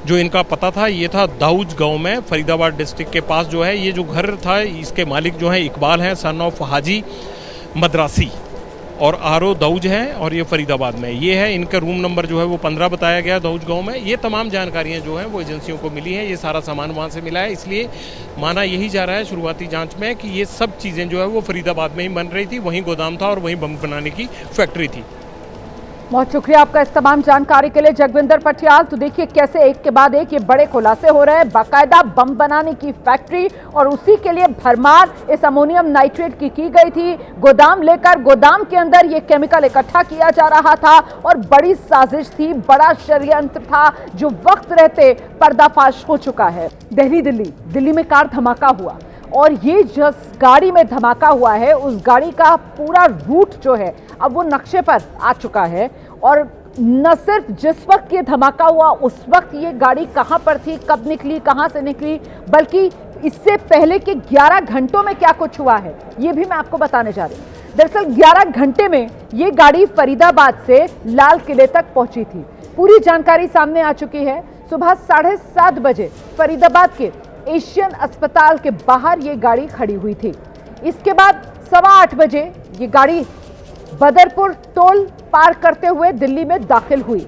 जो इनका पता था, ये था दाऊद गांव में, फरीदाबाद डिस्ट्रिक्ट के पास जो है ये जो घर था, इसके मालिक जो है इकबाल हैं, सन ऑफ हाजी मद्रासी। और आरओ दौज है और ये फरीदाबाद में ये है। इनका रूम नंबर जो है वो 15 बताया गया दौज गांव में। ये तमाम जानकारियां जो हैं वो एजेंसियों को मिली हैं। ये सारा सामान वहाँ से मिला है, इसलिए माना यही जा रहा है शुरुआती जांच में कि ये सब चीज़ें जो है वो फरीदाबाद में ही बन रही थी, वहीं गोदाम था और वहीं बम बनाने की फैक्ट्री थी। बहुत शुक्रिया आपका इस तमाम जानकारी के लिए जगविंदर पटियाल। तो देखिए कैसे एक के बाद एक ये बड़े खुलासे हो रहे हैं। बाकायदा बम बनाने की फैक्ट्री और उसी के लिए भरमार इस अमोनियम नाइट्रेट की गई थी। गोदाम लेकर गोदाम के अंदर ये केमिकल इकट्ठा किया जा रहा था और बड़ी साजिश थी, बड़ा षड्यंत्र था जो वक्त रहते पर्दाफाश हो चुका है। दिल्ली में कार धमाका हुआ और ये जिस गाड़ी में धमाका हुआ है उस गाड़ी का पूरा रूट जो है अब वो नक्शे पर आ चुका है। और न सिर्फ जिस वक्त ये धमाका हुआ उस वक्त ये गाड़ी कहां पर थी, कब निकली, कहां से निकली, बल्कि इससे पहले के 11 घंटों में क्या कुछ हुआ है ये भी मैं आपको बताने जा रही हूं। दरअसल 11 घंटे में ये गाड़ी फरीदाबाद से लाल किले तक पहुंची थी। पूरी जानकारी सामने आ चुकी है। सुबह 7:30 बजे फरीदाबाद के एशियन अस्पताल के बाहर ये गाड़ी खड़ी हुई थी। इसके बाद 8:15 बजे ये गाड़ी बदरपुर टोल पार करते हुए दिल्ली में दाखिल हुई।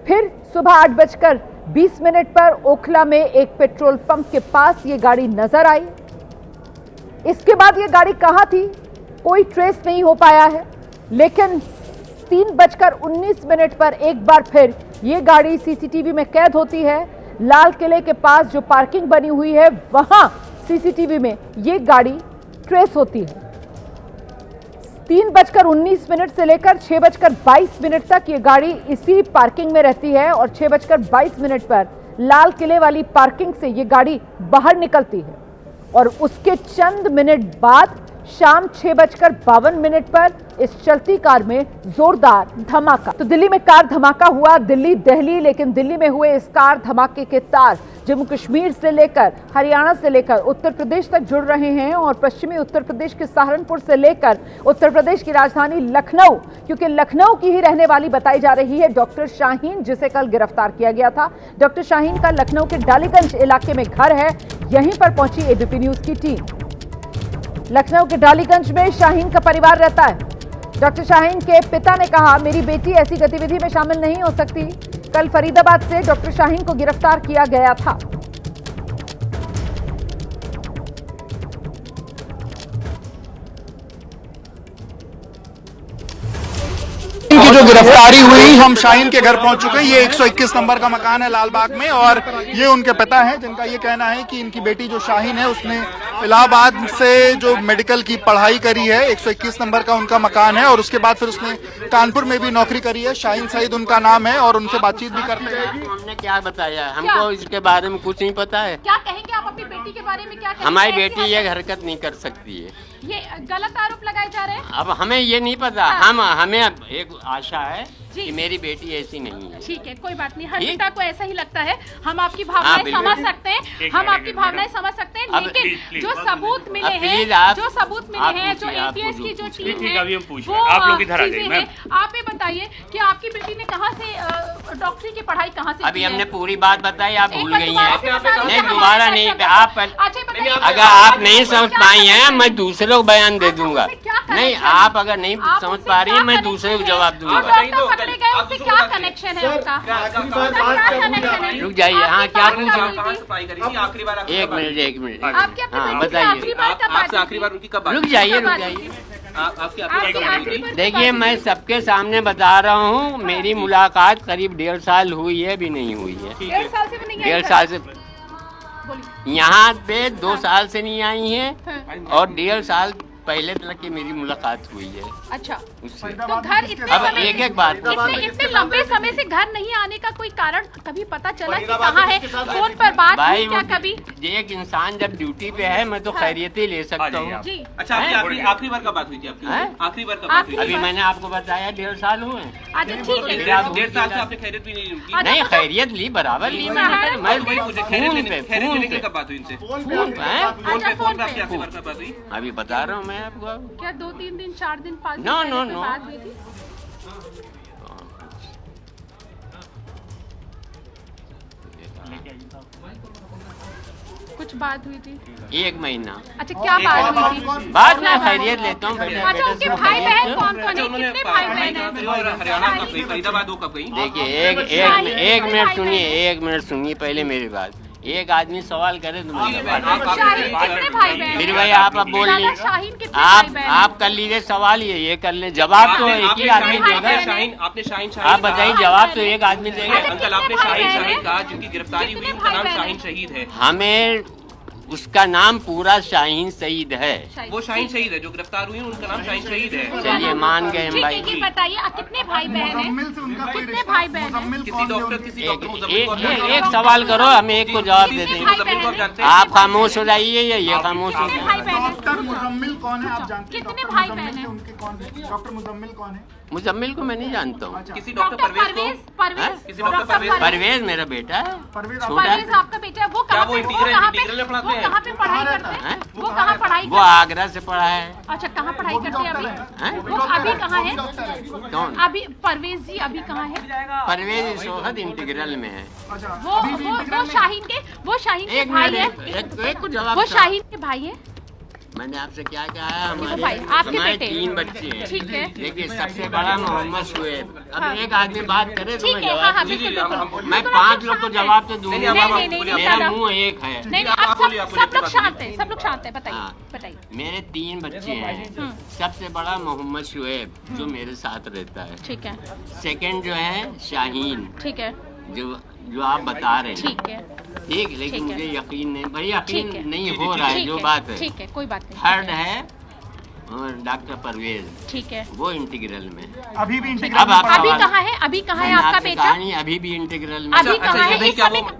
फिर सुबह 8:20 पर ओखला में एक पेट्रोल पंप के पास ये गाड़ी नजर आई। इसके बाद ये गाड़ी कहां थी कोई ट्रेस नहीं हो पाया है, लेकिन 3:19 पर एक बार फिर ये गाड़ी सीसीटीवी में कैद होती है। लाल किले के पास जो पार्किंग बनी हुई है वहां सीसीटीवी में ये गाड़ी ट्रेस होती है। 3:19 से लेकर 6:22 तक ये गाड़ी इसी पार्किंग में रहती है और 6:22 पर लाल किले वाली पार्किंग से ये गाड़ी बाहर निकलती है और उसके चंद मिनट बाद शाम 6:52 पर इस चलती कार में जोरदार धमाका। तो दिल्ली में कार धमाका हुआ, दिल्ली, लेकिन दिल्ली में हुए इस कार धमाके के तार जम्मू कश्मीर से लेकर हरियाणा से लेकर उत्तर प्रदेश तक जुड़ रहे हैं और पश्चिमी उत्तर प्रदेश के सहारनपुर से लेकर उत्तर प्रदेश की राजधानी लखनऊ, क्योंकि लखनऊ की ही रहने वाली बताई जा रही है डॉक्टर शाहीन, जिसे कल गिरफ्तार किया गया था। डॉक्टर शाहीन का लखनऊ के डालीगंज इलाके में घर है। यहीं पर पहुंची एबीपी न्यूज की टीम। लखनऊ के डालीगंज में शाहीन का परिवार रहता है। डॉक्टर शाहीन के पिता ने कहा, मेरी बेटी ऐसी गतिविधि में शामिल नहीं हो सकती। कल फरीदाबाद से डॉक्टर शाहीन को गिरफ्तार किया गया था। की जो गिरफ्तारी हुई, हम शाहीन के घर पहुंच चुके हैं। ये 121 नंबर का मकान है लालबाग में और ये उनके पिता हैं जिनका ये कहना है कि इनकी बेटी जो शाहीन है उसने इलाहाबाद से जो मेडिकल की पढ़ाई करी है। 121 नंबर का उनका मकान है और उसके बाद फिर उसने कानपुर में भी नौकरी करी है। शाहीन सईद उनका नाम है और उनसे बातचीत भी करते हैं। हमने क्या बताया, हमको इसके बारे में कुछ नहीं पता है। क्या कहेंगे आप अपनी बेटी के बारे में? क्या कहेंगे? हमारी बेटी ये हरकत नहीं कर सकती है। ये गलत आरोप लगाए जा रहे हैं। अब हमें ये नहीं पता। हमें एक आशा है कि मेरी बेटी ऐसी नहीं है। ठीक है, कोई बात नहीं, हर पिता को ऐसा ही लगता है। हम आपकी भावनाएं समझ सकते हैं, हम आपकी भावनाएं समझ सकते हैं, लेकिन जो सबूत मिले हैं, जो एटीएस की जो टीम है, वो आप लोग इधर आ जाइए। आप ये बताइए कि आपकी बेटी ने कहाँ से डॉक्टरी की पढ़ाई कहाँ से? अभी हमने पूरी बात बताई, आप भूल गई हैं। नहीं, दोबारा नहीं। आप अगर आप नहीं समझ पाई हैं, मैं दूसरे को बयान दे दूंगा। नहीं, आप अगर नहीं समझ पा रही हैं, मैं दूसरे को जवाब दूंगा। क्या कनेक्शन है आपका? रुक जाइए। हाँ, क्या पूछो? एक मिनट। हाँ, बताइए। आपसे आखिरी बार उनकी कब? रुक जाइए। देखिए, मैं सबके सामने बता रहा हूँ, मेरी मुलाकात करीब 1.5 साल हुई है, भी नहीं हुई है। 1.5 साल से यहाँ पे 2 साल से नहीं आई है और 1.5 साल पहले तक की मेरी मुलाकात हुई है। अच्छा, उससे तो घर इतने अब एक बात इतने लंबे समय से घर नहीं आने का कोई कारण कभी पता चला कि कहाँ है? फोन पर बात हुई क्या कभी? एक इंसान जब ड्यूटी पे है, मैं तो खैरियत ही ले सकता हूँ। जी। अच्छा, आखिरी बार कब बात हुई थी आपकी? आखिरी बार कब बात हुई? अभी मैंने आपको बताया 1.5 साल हुए। अच्छा, ठीक है। 1.5 साल से आपने खैरियत भी नहीं ली? नहीं, खैरियत ली, बराबर ली। मैं खैरियत लेने कब बात हुई इनसे? फोन पे आपकी आखिरी बार कब बात हुई? अभी बता रहा हूँ मैं आपको। क्या 2-3 दिन, 4 दिन, 5 दिन? नो। बात हुई थी? कुछ कुछ बात हुई थी? 1 महीना। अच्छा, क्या बात हुई थी? बाद में खैरियत लेता हूँ। अच्छा, उनके भाई बहन कौन कौन है? कितने भाई बहन हैं? और हरियाणा कब गई, फरीदाबाद वो कब गई? देखिए, एक मिनट सुनिए, 1 मिनट सुनिए पहले मेरी बात। एक आदमी सवाल करे तो शाहीन कितने भाई बहन? मेरे भाई आप अब बोल लीजिए। शाहीन कितने भाई बहन? आप कर लीजिए सवाल, ये कर ले, जवाब तो एक ही आदमी देगा। आपने शाहीन आप बताइए, जवाब तो एक आदमी देगा। अंकल, आपने शाहीन शहीद कहा, जिनकी गिरफ्तारी हुई उनका नाम शाहीन शहीद है। हमें उसका नाम पूरा शाहीन सईद है। वो शाहीन शहीद है, जो गिरफ्तार हुई उनका नाम शाहीन शहीद है। चलिए मान गए हम भाई। ये बताइए, कितने भाई बहन हैं? मुजम्मिल से उनका कोई कितने भाई बहन हैं? किसी डॉक्टर मुजम्मिल को आप जानते हैं? एक सवाल करो, हम एक को जवाब दे देंगे। मुजम्मिल को आप जानते हैं? आप खामोश हो जाइए या ये खामोश हो कितने भाई जाइए। बहन हैं? डॉक्टर मुजम्मिल कौन है आप जानते हैं? कितने डॉक्टर भाई मुजम्मिल बहन हैं? के उनके कौन है? डॉक्टर मुजम्मिल कौन है? मुजम्मिल को मैं नहीं जानता हूँ। किसी डॉक्टर परवेज को? किसी डॉक्टर परवेज? परवेज मेरा बेटा है, परवेज छोटा परवेज आपका बेटा है? वो क्या कहाँ वो पे इंटीग्रल में पढ़ाते हैं? वो कहाँ पे पढ़ाई करते हैं? हैं? वो कहाँ पढ़ाई वो करते हैं? आगरा से पढ़ा है। अच्छा, कहाँ पढ़ाई करते हैं अभी? हैं? वो अभी कहाँ है? कौन? अभी परवेज जी अभी कहाँ है? परवेज सोहद इंटीग्रल में है। वो शाहीन के एक भाई है? मिनट, एक को जवाब वो दो। शाहीन के भाई है? मैंने आपसे क्या कहा है? भाई, आपके हमारे बेटे। 3 बच्चे हैं। ठीक है। देखिए, सबसे बड़ा मोहम्मद शुएब। अब हाँ। एक आदमी बात करे तो ठीक मैं है, जवाब हाँ, दूं। बिल्कुल। मैं 5 लोग को जवाब तो दूंगा। नहीं, मेरा दादा। मुंह एक है। नहीं, आप आप बोलिए, सब लोग शांत हैं, सब लोग शांत हैं। बताइए, हाँ। बताइए। मेरे 3 बच्चे हैं। सबसे बड़ा मोहम्मद शुएब, जो मेरे साथ रहता है। ठीक है, सेकंड जो है शाहीन, ठीक है, जो आप बता रहे हैं। ठीक है, ठीक, लेकिन ठीक है। मुझे यकीन नहीं, भाई ठीक यकीन है। नहीं हो रहा है ठीक जो है, बात है। ठीक है, कोई बात नहीं। थर्ड है डॉक्टर परवेज, ठीक है। वो इंटीग्रल में। अभी भी अब इंटीग्रल आप अभी सवाल- कहाँ है? अभी कहाँ है मैंने आपका आपसे बेटा? कहा नहीं, अभी भी इंटीग्रल में। अभी कहाँ है? ये इस क्या समय वो-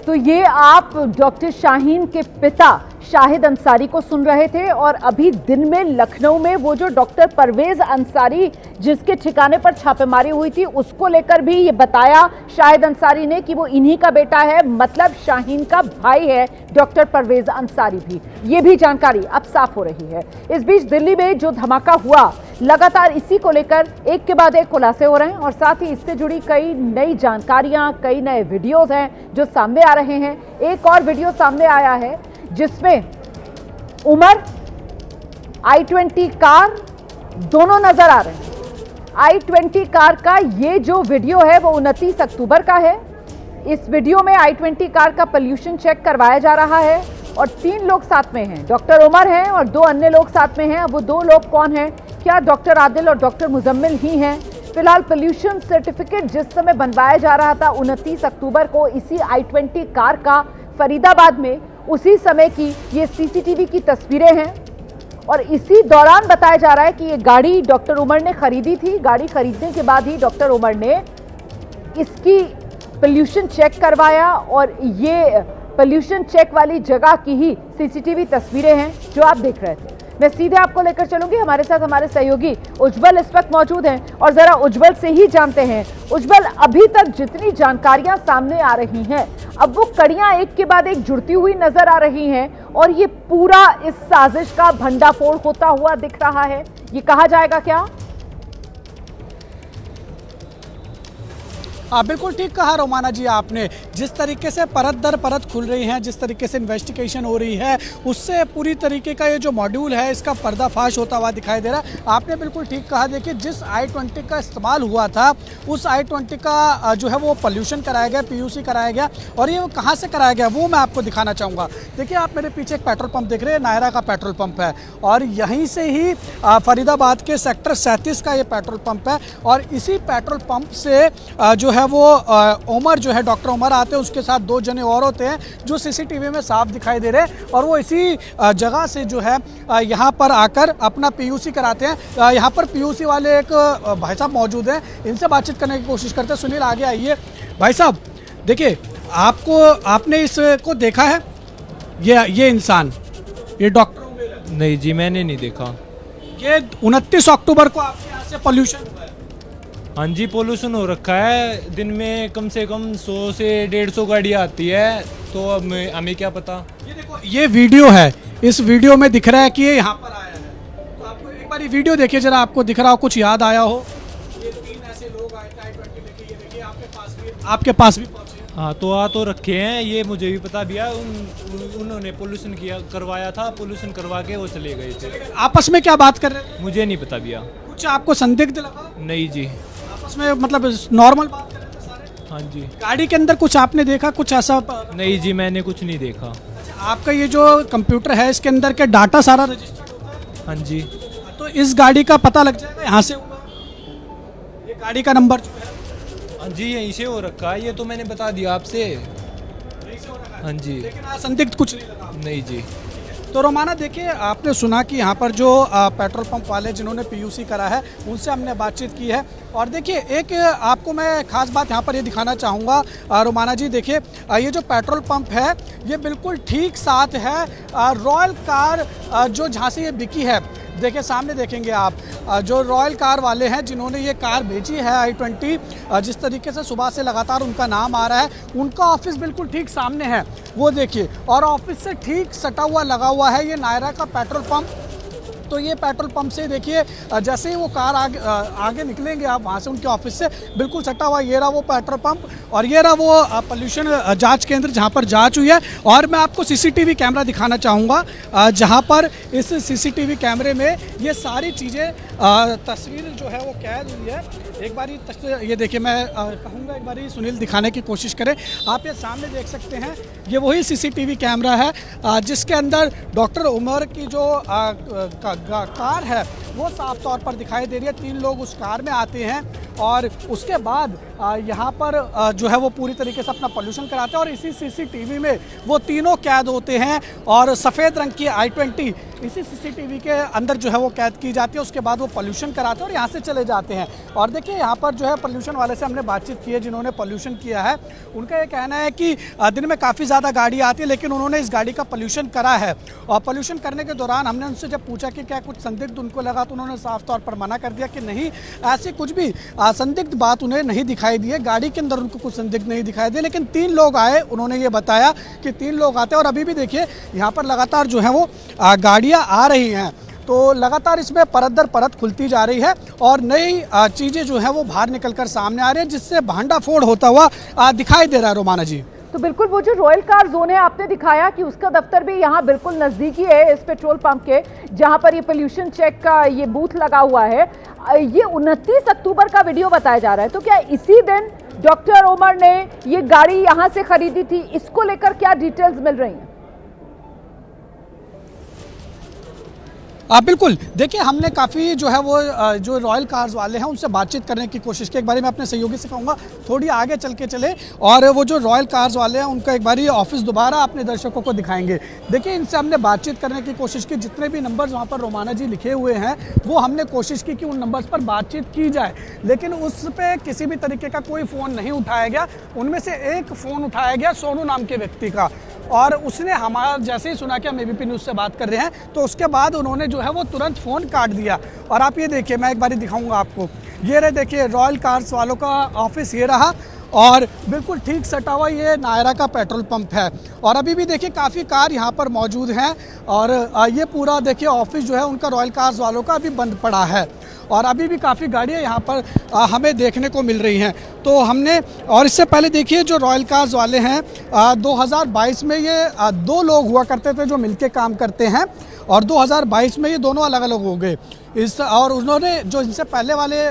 तो ये आप डॉक्टर शाहीन के पिता शाहिद अंसारी को सुन रहे थे। और अभी दिन में लखनऊ में वो जो डॉक्टर परवेज अंसारी जिसके ठिकाने पर छापेमारी हुई थी, उसको लेकर भी ये बताया शाहिद अंसारी ने कि वो इन्हीं का बेटा है, मतलब शाहीन का भाई है डॉक्टर परवेज अंसारी भी। ये भी जानकारी अब साफ हो रही है। इस बीच दिल्ली में जो धमाका हुआ, लगातार इसी को लेकर एक के बाद एक खुलासे हो रहे हैं और साथ ही इससे जुड़ी कई नई जानकारियां, कई नए वीडियोस हैं जो सामने आ रहे हैं। एक और वीडियो सामने आया है जिसमें उमर, i20 कार दोनों नजर आ रहे हैं। i20 कार का ये जो वीडियो है वो 29 अक्टूबर का है। इस वीडियो में i20 कार का पोल्यूशन चेक करवाया जा रहा है और 3 लोग साथ में हैं। डॉक्टर उमर हैं और 2 अन्य लोग साथ में हैं। अब वो 2 लोग कौन हैं? क्या डॉक्टर आदिल और डॉक्टर मुजम्मिल ही हैं? फिलहाल पोल्यूशन सर्टिफिकेट जिस समय बनवाया जा रहा था 29 अक्टूबर को इसी i20 कार का फरीदाबाद में, उसी समय की ये सीसीटीवी की तस्वीरें हैं। और इसी दौरान बताया जा रहा है कि ये गाड़ी डॉक्टर उमर ने खरीदी थी। गाड़ी खरीदने के बाद ही डॉक्टर उमर ने इसकी पोल्यूशन चेक करवाया और ये पोल्यूशन चेक वाली जगह की ही सीसीटीवी तस्वीरें हैं जो आप देख रहे थे। मैं सीधे आपको लेकर चलूंगी, हमारे साथ हमारे सहयोगी उज्जवल इस वक्त मौजूद हैं और जरा उज्जवल से ही जानते हैं। उज्जवल, अभी तक जितनी जानकारियां सामने आ रही हैं, अब वो कड़ियां एक के बाद एक जुड़ती हुई नजर आ रही हैं और ये पूरा इस साजिश का भंडाफोड़ होता हुआ दिख रहा है, ये कहा जाएगा क्या? बिल्कुल ठीक कहा रोमाना जी आपने। जिस तरीके से परत दर परत खुल रही हैं, जिस तरीके से इन्वेस्टिगेशन हो रही है, उससे पूरी तरीके का ये जो मॉड्यूल है इसका पर्दाफाश होता हुआ दिखाई दे रहा है। आपने बिल्कुल ठीक कहा। देखिए, जिस i20 का इस्तेमाल हुआ था उस i20 का जो है वो पोल्यूशन कराया गया, PUC कराया गया। और ये कहाँ से कराया गया वो मैं आपको दिखाना चाहूँगा। देखिए, आप मेरे पीछे एक पेट्रोल पंप देख रहे हैं, नायरा का पेट्रोल पंप है और यहीं से ही फरीदाबाद के सेक्टर 37 का ये पेट्रोल पंप है। और इसी पेट्रोल पंप से जो है वो उमर जो है, डॉक्टर उमर आते हैं, उसके साथ 2 जने और होते हैं जो सीसीटीवी में साफ दिखाई दे रहे हैं। और वो इसी जगह से जो है यहाँ पर आकर अपना PUC कराते हैं। यहाँ पर PUC वाले एक भाई साहब मौजूद हैं, इनसे बातचीत करने की कोशिश करते हैं। सुनील, आगे आइए। भाई साहब, देखिए, आपने इसको देखा है? ये इंसान, ये डॉक्टर? नहीं जी, मैंने नहीं देखा। ये 29 अक्टूबर को आपके यहाँ से पोल्यूशन हुआ है? हाँ जी, पोल्यूशन हो रखा है। दिन में कम से कम 100 से 150 गाड़ियाँ आती है, तो अब हमें क्या पता। ये देखो, ये वीडियो है। इस वीडियो में दिख रहा है कि ये यहाँ पर आया है। तो आपको एक बार ये वीडियो देखिए जरा, आपको दिख रहा हो, कुछ याद आया हो। ये 3 ऐसे लोग आए थे i20 लेके। ये देखिए, आपके पास भी पहुंचे। हाँ तो आ तो रखे हैं, ये मुझे भी पता भी है। उन्होंने पोल्यूशन किया, करवाया था, पोल्यूशन करवा के वो चले गए थे। आपस में क्या बात कर रहे थे? मुझे नहीं पता भैया। कुछ आपको संदिग्ध लगा? नहीं जी। आपस में मतलब नॉर्मल बात कर रहे थे सारे? हाँ जी। गाड़ी के अंदर कुछ आपने देखा कुछ ऐसा? नहीं जी, मैंने कुछ नहीं देखा। अच्छा, आपका ये जो कंप्यूटर है इसके अंदर के डाटा सारा रजिस्टर्ड होता है? हाँ जी। तो इस गाड़ी का पता लग जाएगा यहाँ से हुआ, ये गाड़ी का नंबर जो है हाँ जी, यहीं से हो रखा है, ये तो मैंने बता दिया आपसे। हाँ जी। लेकिन संदिग्ध कुछ नहीं लगा? नहीं जी। तो रोमाना देखिए, आपने सुना कि यहाँ पर जो पेट्रोल पंप वाले जिन्होंने पीयूसी करा है उनसे हमने बातचीत की है। और देखिए एक आपको मैं खास बात यहाँ पर ये दिखाना चाहूँगा रोमाना जी, देखिए ये जो पेट्रोल पंप है ये बिल्कुल ठीक साथ है रॉयल कार जो झांसी ये बिकी है। देखिए सामने देखेंगे आप जो रॉयल कार वाले हैं जिन्होंने ये कार बेची है i20, जिस तरीके से सुबह से लगातार उनका नाम आ रहा है, उनका ऑफिस बिल्कुल ठीक सामने है, वो देखिए। और ऑफिस से ठीक सटा हुआ लगा हुआ है ये नायरा का पेट्रोल पंप। तो ये पेट्रोल पंप से देखिए जैसे ही वो कार आगे निकलेंगे आप वहाँ से उनके ऑफिस से बिल्कुल सटा हुआ ये रहा वो पेट्रोल पंप और ये रहा वो पोल्यूशन जांच केंद्र जहाँ पर जांच हुई है। और मैं आपको सीसीटीवी कैमरा दिखाना चाहूँगा जहाँ पर इस सीसीटीवी कैमरे में ये सारी चीज़ें तस्वीर जो है वो कैद हुई है। एक बार ये देखिए, मैं कहूँगा एक बार सुनील दिखाने की कोशिश करें। आप ये सामने देख सकते हैं ये वही सीसीटीवी कैमरा है जिसके अंदर डॉक्टर उमर की जो कार है वो साफ तौर पर दिखाई दे रही है। 3 लोग उस कार में आते हैं और उसके बाद यहाँ पर जो है वो पूरी तरीके से अपना पोल्यूशन कराते हैं और इसी सीसीटीवी में वो तीनों कैद होते हैं और सफ़ेद रंग की i20 इसी सीसीटीवी के अंदर जो है वो कैद की जाती है। उसके बाद वो पोल्यूशन कराते हैं और यहाँ से चले जाते हैं। और देखिए यहाँ पर जो है पोल्यूशन वाले से हमने बातचीत की है जिन्होंने पोल्यूशन किया है, उनका ये कहना है कि दिन में काफ़ी ज़्यादा गाड़ी आती है लेकिन उन्होंने इस गाड़ी का पोल्यूशन करा है। और पोल्यूशन करने के दौरान हमने उनसे जब पूछा कि क्या कुछ संदिग्ध उनको लगा तो उन्होंने साफ तौर पर मना कर दिया कि नहीं, ऐसी कुछ भी संदिग्ध बात उन्हें नहीं दिखाई दी है। गाड़ी के अंदर उनको कुछ संदिग्ध नहीं दिखाई दिए, लेकिन 3 लोग आए, उन्होंने ये बताया कि 3 लोग आते हैं और अभी भी देखिए यहाँ पर लगातार जो है वो गाड़ियाँ आ रही हैं। तो लगातार इसमें परत दर परत खुलती जा रही है और नई चीज़ें जो है वो बाहर निकलकर सामने आ रही हैं जिससे भांडाफोड़ होता हुआ दिखाई दे रहा है। रोमाना जी, तो बिल्कुल वो जो रॉयल कार जोन है आपने दिखाया कि उसका दफ्तर भी यहाँ बिल्कुल नजदीकी है इस पेट्रोल पंप के जहाँ पर ये पोल्यूशन चेक का ये बूथ लगा हुआ है। ये 29 अक्टूबर का वीडियो बताया जा रहा है, तो क्या इसी दिन डॉक्टर उमर ने ये गाड़ी यहाँ से खरीदी थी? इसको लेकर क्या डिटेल्स मिल रही हैं? बिल्कुल, देखिए हमने काफ़ी जो है वो जो रॉयल कार्स वाले हैं उनसे बातचीत करने की कोशिश की। एक बारी मैं अपने सहयोगी से कहूँगा थोड़ी आगे चल के चले और वो जो रॉयल कार्स वाले हैं उनका एक बारी ऑफिस दोबारा अपने दर्शकों को दिखाएंगे। देखिए इनसे हमने बातचीत करने की कोशिश की, जितने भी नंबर्स वहाँ पर रोमाना जी लिखे हुए हैं वो हमने कोशिश की कि उन नंबर्स पर बातचीत की जाए, लेकिन उस पर किसी भी तरीके का कोई फ़ोन नहीं उठाया गया। उनमें से एक फ़ोन उठाया गया सोनू नाम के व्यक्ति का और उसने हमारा जैसे ही सुना कि हम एबीपी न्यूज़ से बात कर रहे हैं तो उसके बाद उन्होंने जो है वो तुरंत फ़ोन काट दिया। और आप ये देखिए, मैं एक बारी दिखाऊंगा आपको, ये रहे देखिए रॉयल कार्स वालों का ऑफिस ये रहा और बिल्कुल ठीक सटा हुआ ये नायरा का पेट्रोल पंप है। और अभी भी देखिए काफ़ी कार यहाँ पर मौजूद हैं और ये पूरा देखिए ऑफिस जो है उनका रॉयल कार्स वालों का अभी बंद पड़ा है और अभी भी काफ़ी गाड़ियाँ यहाँ पर हमें देखने को मिल रही हैं। तो हमने और इससे पहले देखिए जो रॉयल कार्स वाले हैं 2022 में ये 2 लोग हुआ करते थे जो मिलके काम करते हैं और 2022 में ये दोनों अलग अलग हो गए इस और उन्होंने जो इनसे पहले वाले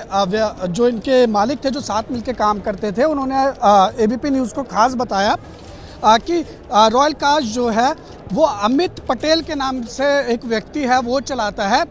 जो इनके मालिक थे जो साथ मिलके काम करते थे उन्होंने एबीपी न्यूज़ को खास बताया कि रॉयल कार्स जो है वो अमित पटेल के नाम से एक व्यक्ति है वो चलाता है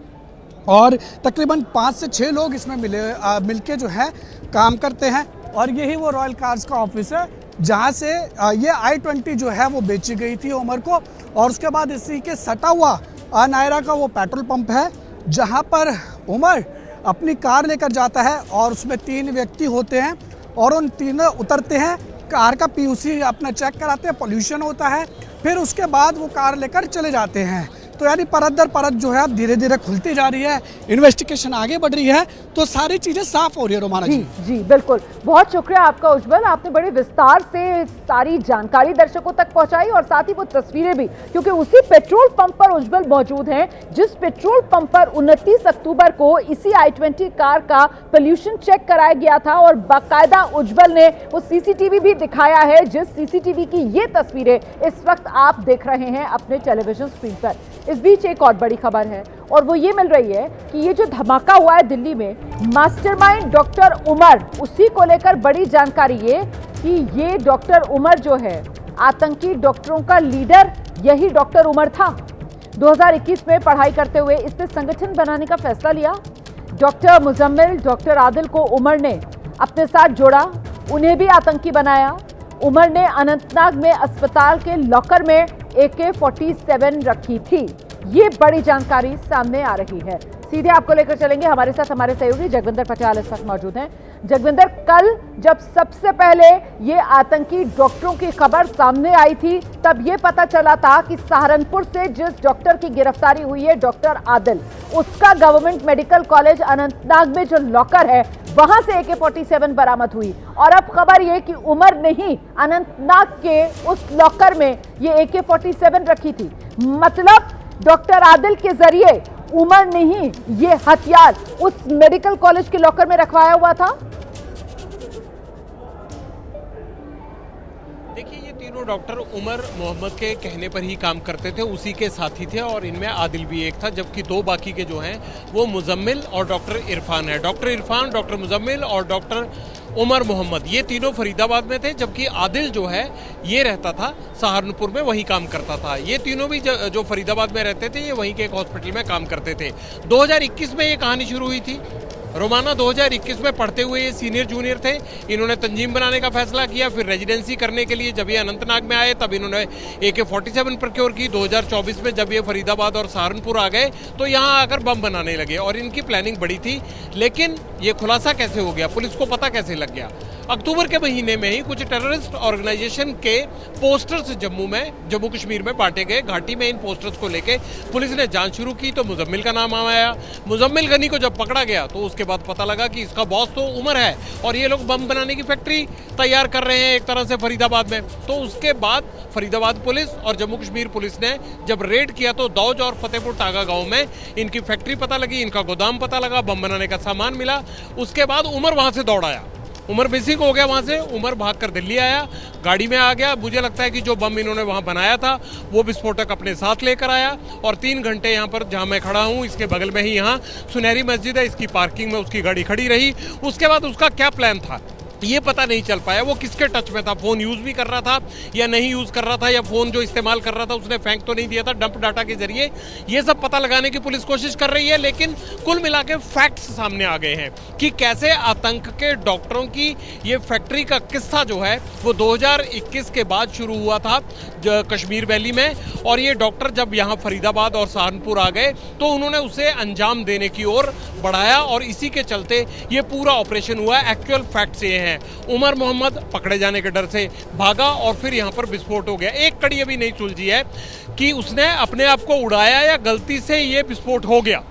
और तकरीबन 5 से 6 लोग इसमें मिलके जो है काम करते हैं। और यही वो रॉयल कार्स का ऑफिस है जहाँ से ये i20 जो है वो बेची गई थी उमर को और उसके बाद इसी के सटा हुआ नायरा का वो पेट्रोल पंप है जहाँ पर उमर अपनी कार लेकर जाता है और उसमें 3 व्यक्ति होते हैं और उन तीनों उतरते हैं, कार का पीयूसी अपना चेक कराते हैं, पोल्यूशन होता है, फिर उसके बाद वो कार लेकर चले जाते हैं। तो यानी परत दर परत जो है अब धीरे धीरे खुलती जा रही है, इन्वेस्टिगेशन आगे बढ़ रही है, तो सारी चीजें साफ हो रही है। रोमाना जी जी बिल्कुल, बहुत शुक्रिया आपका उज्जवल, आपने बड़े विस्तार से सारी जानकारी दर्शकों तक पहुंचाई और साथ ही वो तस्वीरें भी, क्योंकि उसी पेट्रोल पंप पर उज्जवल मौजूद हैं जिस पेट्रोल पंप पर 29 अक्टूबर को इसी i20 कार का पोल्यूशन चेक कराया गया था और बाकायदा उज्जवल ने वो सीसीटीवी भी दिखाया है, जिस सीसीटीवी की ये तस्वीरें इस वक्त आप देख रहे हैं अपने टेलीविजन स्क्रीन पर। इस बीच एक और बड़ी खबर है और वो ये मिल रही है कि ये जो धमाका हुआ है दिल्ली में, मास्टरमाइंड डॉक्टर उमर, उसी को लेकर बड़ी जानकारी ये कि ये डॉक्टर उमर जो है आतंकी डॉक्टरों का लीडर, यही डॉक्टर उमर था। 2021 में पढ़ाई करते हुए इसने संगठन बनाने का फैसला लिया। डॉक्टर मुजम्मिल, डॉक्टर आदिल को उमर ने अपने साथ जोड़ा, उन्हें भी आतंकी बनाया। उमर ने अनंतनाग में अस्पताल के लॉकर में AK-47 रखी थी। ये बड़ी जानकारी सामने आ रही है। सीधे आपको लेकर चलेंगे, हमारे साथ हमारे सहयोगी जगविंदर पटियाल इस वक्त मौजूद हैं। जगविंदर, कल जब सबसे पहले ये आतंकी डॉक्टरों की खबर सामने आई थी तब ये पता चला था कि सहारनपुर से जिस डॉक्टर की गिरफ्तारी हुई है, डॉक्टर आदिल, उसका गवर्नमेंट मेडिकल कॉलेज अनंतनाग में जो लॉकर है वहां से AK-47 बरामद हुई। और अब खबर ये कि उमर ने ही अनंतनाग के उस लॉकर में ये AK-47 रखी थी। मतलब डॉक्टर आदिल के जरिए उमर ने ही ये हथियार उस मेडिकल कॉलेज के लॉकर में रखवाया हुआ था। देखिए, ये तीनों डॉक्टर उमर मोहम्मद के कहने पर ही काम करते थे, उसी के साथी थे और इनमें आदिल भी एक था, जबकि दो बाकी के जो हैं वो मुजम्मिल और डॉक्टर इरफान है। डॉक्टर इरफान, डॉक्टर मुजम्मिल और डॉक्टर उमर मोहम्मद, ये तीनों फरीदाबाद में थे, जबकि आदिल जो है ये रहता था सहारनपुर में, वहीं काम करता था। ये तीनों भी जो फरीदाबाद में रहते थे, ये वहीं के एक हॉस्पिटल में काम करते थे। 2021 में ये कहानी शुरू हुई थी। रोमाना 2021 में पढ़ते हुए ये सीनियर जूनियर थे, इन्होंने तंजीम बनाने का फैसला किया। फिर रेजिडेंसी करने के लिए जब ये अनंतनाग में आए तब इन्होंने AK-47 प्रोक्योर की। 2024 में जब ये फरीदाबाद और सहारनपुर आ गए तो यहाँ आकर बम बनाने लगे और इनकी प्लानिंग बड़ी थी। लेकिन ये खुलासा कैसे हो गया, पुलिस को पता कैसे लग गया? अक्टूबर के महीने में ही कुछ टेररिस्ट ऑर्गेनाइजेशन के पोस्टर्स जम्मू कश्मीर में बांटे गए। घाटी में इन पोस्टर्स को लेके पुलिस ने जांच शुरू की तो मुजम्मिल का नाम आया। मुजम्मिल गनी को जब पकड़ा गया तो उसके बाद पता लगा कि इसका बॉस तो उमर है और ये लोग बम बनाने की फैक्ट्री तैयार कर रहे हैं एक तरह से फरीदाबाद में। तो उसके बाद फरीदाबाद पुलिस और जम्मू कश्मीर पुलिस ने जब रेड किया तो दौज और फतेहपुर टागा गांव में इनकी फैक्ट्री पता लगी, इनका गोदाम पता लगा, बम बनाने का सामान मिला। उसके बाद उमर वहां से दौड़ आया, उमर मिसिंग हो गया। वहां से उमर भागकर दिल्ली आया, गाड़ी में आ गया। मुझे लगता है कि जो बम इन्होंने वहां बनाया था वो विस्फोटक अपने साथ लेकर आया और 3 घंटे यहाँ पर, जहां मैं खड़ा हूँ इसके बगल में ही यहाँ सुनहरी मस्जिद है, इसकी पार्किंग में उसकी गाड़ी खड़ी रही। उसके बाद उसका क्या प्लान था ये पता नहीं चल पाया। वो किसके टच में था, फोन यूज भी कर रहा था या नहीं यूज कर रहा था, या फोन जो इस्तेमाल कर रहा था उसने फेंक तो नहीं दिया था डंप डाटा के जरिए। ये सब पता लगाने की पुलिस कोशिश कर रही है। लेकिन कुल मिला के फैक्ट्स सामने आ गए हैं कि कैसे आतंक के डॉक्टरों की ये फैक्ट्री का किस्सा जो है वो 2021 के बाद शुरू हुआ था कश्मीर वैली में। और ये डॉक्टर जब यहाँ फरीदाबाद और सहारनपुर आ गए तो उन्होंने उसे अंजाम देने की ओर बढ़ाया और इसी के चलते ये पूरा ऑपरेशन हुआ। एक्चुअल फैक्ट्स ये हैं, उमर मोहम्मद पकड़े जाने के डर से भागा और फिर यहां पर विस्फोट हो गया। एक कड़ी अभी नहीं सुलझी है कि उसने अपने आप को उड़ाया या गलती से ये विस्फोट हो गया,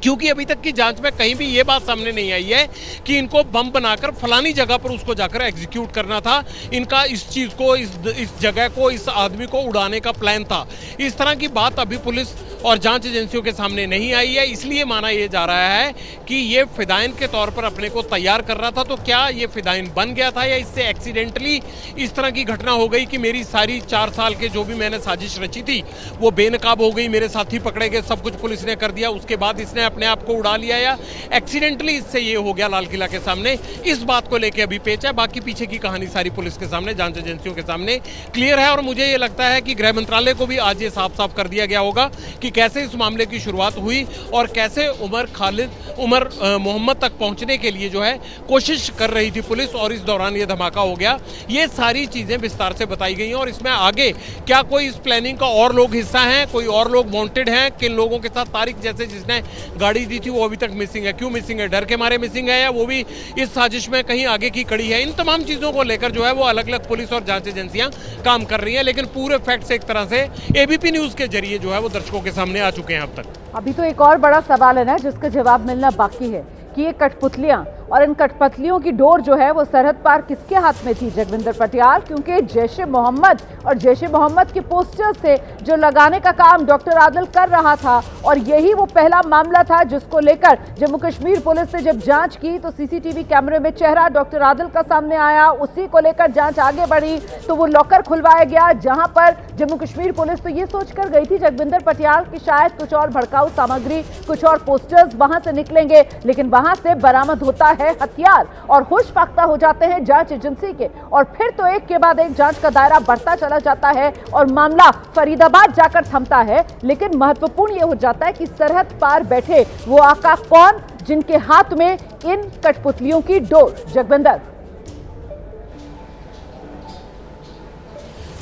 क्योंकि अभी तक की जांच में कहीं भी ये बात सामने नहीं आई है कि इनको बम बनाकर फलानी जगह पर उसको जाकर एग्जीक्यूट करना था। इनका इस चीज़ को, इस जगह को, इस आदमी को उड़ाने का प्लान था। इस तरह की बात अभी पुलिस और जांच एजेंसियों के सामने नहीं आई है। इसलिए माना यह जा रहा है कि ये फिदाइन के तौर पर अपने को तैयार कर रहा था। तो क्या ये फिदाइन बन गया था या इससे एक्सीडेंटली इस तरह की घटना हो गई कि मेरी सारी 4 साल के जो भी मैंने साजिश रची थी वो बेनकाब हो गई, मेरे साथी पकड़े गए, सब कुछ पुलिस ने कर दिया, उसके बाद इसने अपने आप को उड़ा लिया, या एक्सीडेंटली इससे ये हो गया लाल किला के सामने? इस बात को लेकर अभी पेच है। बाकी पीछे की कहानी सारी पुलिस के सामने, जांच एजेंसियों के सामने क्लियर है। और मुझे ये लगता है कि गृह मंत्रालय को भी आज ये साफ साफ कर दिया गया होगा कि कैसे इस मामले की शुरुआत हुई और कैसे उमर मोहम्मद तक पहुंचने के लिए जो है कोशिश कर रही थी पुलिस, और इस दौरान ये धमाका हो गया। ये सारी चीजें विस्तार से बताई गई हैं। और इसमें आगे क्या कोई इस प्लानिंग का और लोग हिस्सा हैं, कोई और लोग वांटेड हैं, किन लोगों के साथ तारिक जैसे जिसने गाड़ी दी थी वो अभी तक मिसिंग है। क्यों मिसिंग है? डर के मारे मिसिंग है या वो भी इस साजिश में कहीं आगे की कड़ी है? इन तमाम चीज़ों को लेकर जो है वो अलग अलग पुलिस और जांच एजेंसियां काम कर रही हैं, लेकिन पूरे फैक्ट्स एक तरह से एबीपी न्यूज़ के जरिए जो है वो दर्शकों के सामने आ चुके हैं अब तक। अभी तो एक और बड़ा सवाल है ना जिसका जवाब मिलना बाकी है कि ये कठपुतलियां और इन कठपुतलियों की डोर जो है वो सरहद पार किसके हाथ में थी? जगविंदर पटियाल, क्योंकि जैश ए मोहम्मद और जैश ए मोहम्मद के पोस्टर्स थे जो लगाने का काम डॉक्टर आदिल कर रहा था और यही वो पहला मामला था जिसको लेकर जम्मू कश्मीर पुलिस ने जब जांच की तो सीसीटीवी कैमरे में चेहरा डॉक्टर आदिल का सामने आया। उसी को लेकर जांच आगे बढ़ी तो वो लॉकर खुलवाया गया जहां पर जम्मू कश्मीर पुलिस तो ये सोचकर गई थी जगविंदर पटियाल की शायद कुछ और भड़काऊ सामग्री, कुछ और पोस्टर्स वहां से निकलेंगे, लेकिन वहां से बरामद होता है हथियार और होश फाख्ता हो जाते हैं जांच एजेंसी के। और फिर तो एक के बाद एक जांच का दायरा बढ़ता चला जाता है और मामला फरीदाबाद जाकर थमता है। लेकिन महत्वपूर्ण यह हो जाता है कि सरहद पार बैठे वो आका कौन जिनके हाथ में इन कठपुतलियों की डोर? जगविंदर,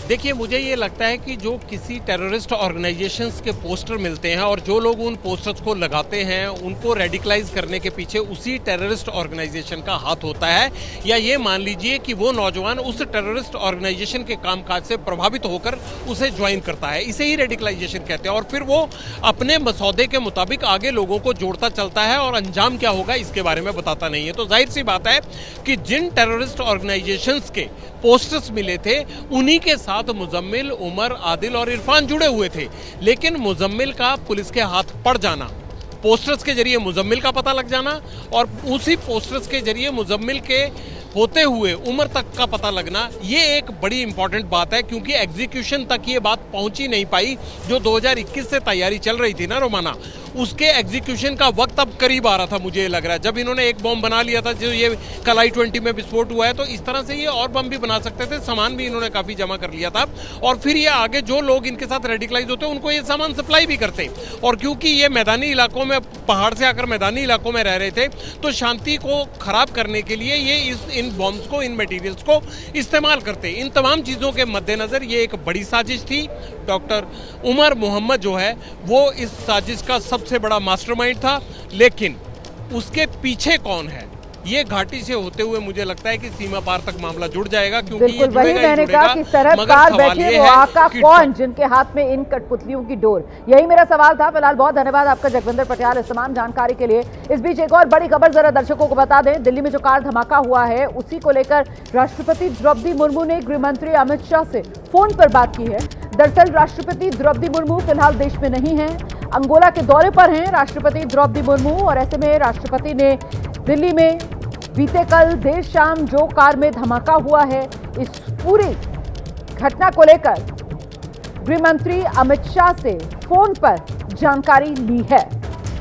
देखिए, मुझे ये लगता है कि जो किसी टेररिस्ट ऑर्गेनाइजेशंस के पोस्टर मिलते हैं और जो लोग उन पोस्टर्स को लगाते हैं उनको रेडिकलाइज करने के पीछे उसी टेररिस्ट ऑर्गेनाइजेशन का हाथ होता है, या ये मान लीजिए कि वो नौजवान उस टेररिस्ट ऑर्गेनाइजेशन के कामकाज से प्रभावित होकर उसे ज्वाइन करता है। इसे ही रेडिकलाइजेशन कहते हैं। और फिर वो अपने मसौदे के मुताबिक आगे लोगों को जोड़ता चलता है और अंजाम क्या होगा इसके बारे में बताता नहीं है। तो जाहिर सी बात है कि जिन टेररिस्ट ऑर्गेनाइजेशंस के पोस्टर्स मिले थे उन्हीं के साथ मुजम्मिल, उमर, आदिल और इरफान जुड़े हुए थे। लेकिन मुजम्मिल का पुलिस के हाथ पड़ जाना, पोस्टर्स के जरिए मुजम्मिल का पता लग जाना और उसी पोस्टर्स के जरिए मुजम्मिल के होते हुए उमर तक का पता लगना, ये एक बड़ी इंपॉर्टेंट बात है, क्योंकि एग्जीक्यूशन तक ये बात पहुंच ही नहीं पाई। जो 2021 से तैयारी चल रही थी ना रोमाना, उसके एग्जीक्यूशन का वक्त अब करीब आ रहा था। मुझे लग रहा है जब इन्होंने एक बॉम्ब बना लिया था जो ये कल I-20 में विस्फोट हुआ है, तो इस तरह से ये और बम भी बना सकते थे। सामान भी इन्होंने काफ़ी जमा कर लिया था और फिर ये आगे जो लोग इनके साथ रेडिकलाइज होते उनको ये सामान सप्लाई भी करते। और क्योंकि ये मैदानी इलाकों में, पहाड़ से आकर मैदानी इलाकों में रह रहे थे, तो शांति को खराब करने के लिए ये इन बॉम्ब्स को, इन मटेरियल्स को इस्तेमाल करते। इन तमाम चीज़ों के मद्देनज़र ये एक बड़ी साजिश थी। डॉक्टर उमर मोहम्मद जो है वो इस साजिश का सबसे बड़ा मास्टरमाइंड था, लेकिन उसके पीछे कौन है ये घाटी से होते हुए मुझे लगता है कि सीमा पार तक मामला जुड़ जाएगा। क्योंकि बिल्कुल वही मैंने कहा कि सरहद पार बैठे वो आका कौन जिनके हाथ में इन कठपुतलियों की डोर, यही मेरा सवाल था। फिलहाल बहुत धन्यवाद आपका जगविंदर पटियाल इस तमाम जानकारी के लिए। इस बीच एक और बड़ी खबर जरा दर्शकों को बता दें, दिल्ली में जो कार धमाका हुआ है उसी को लेकर राष्ट्रपति द्रौपदी मुर्मू ने गृह मंत्री अमित शाह से फोन पर बात की है। दरअसल राष्ट्रपति द्रौपदी मुर्मू फिलहाल देश में नहीं है, अंगोला के दौरे पर हैं राष्ट्रपति द्रौपदी मुर्मू। और ऐसे में राष्ट्रपति ने दिल्ली में बीते कल देर शाम जो कार में धमाका हुआ है इस पूरी घटना को लेकर गृह मंत्री अमित शाह से फोन पर जानकारी ली है।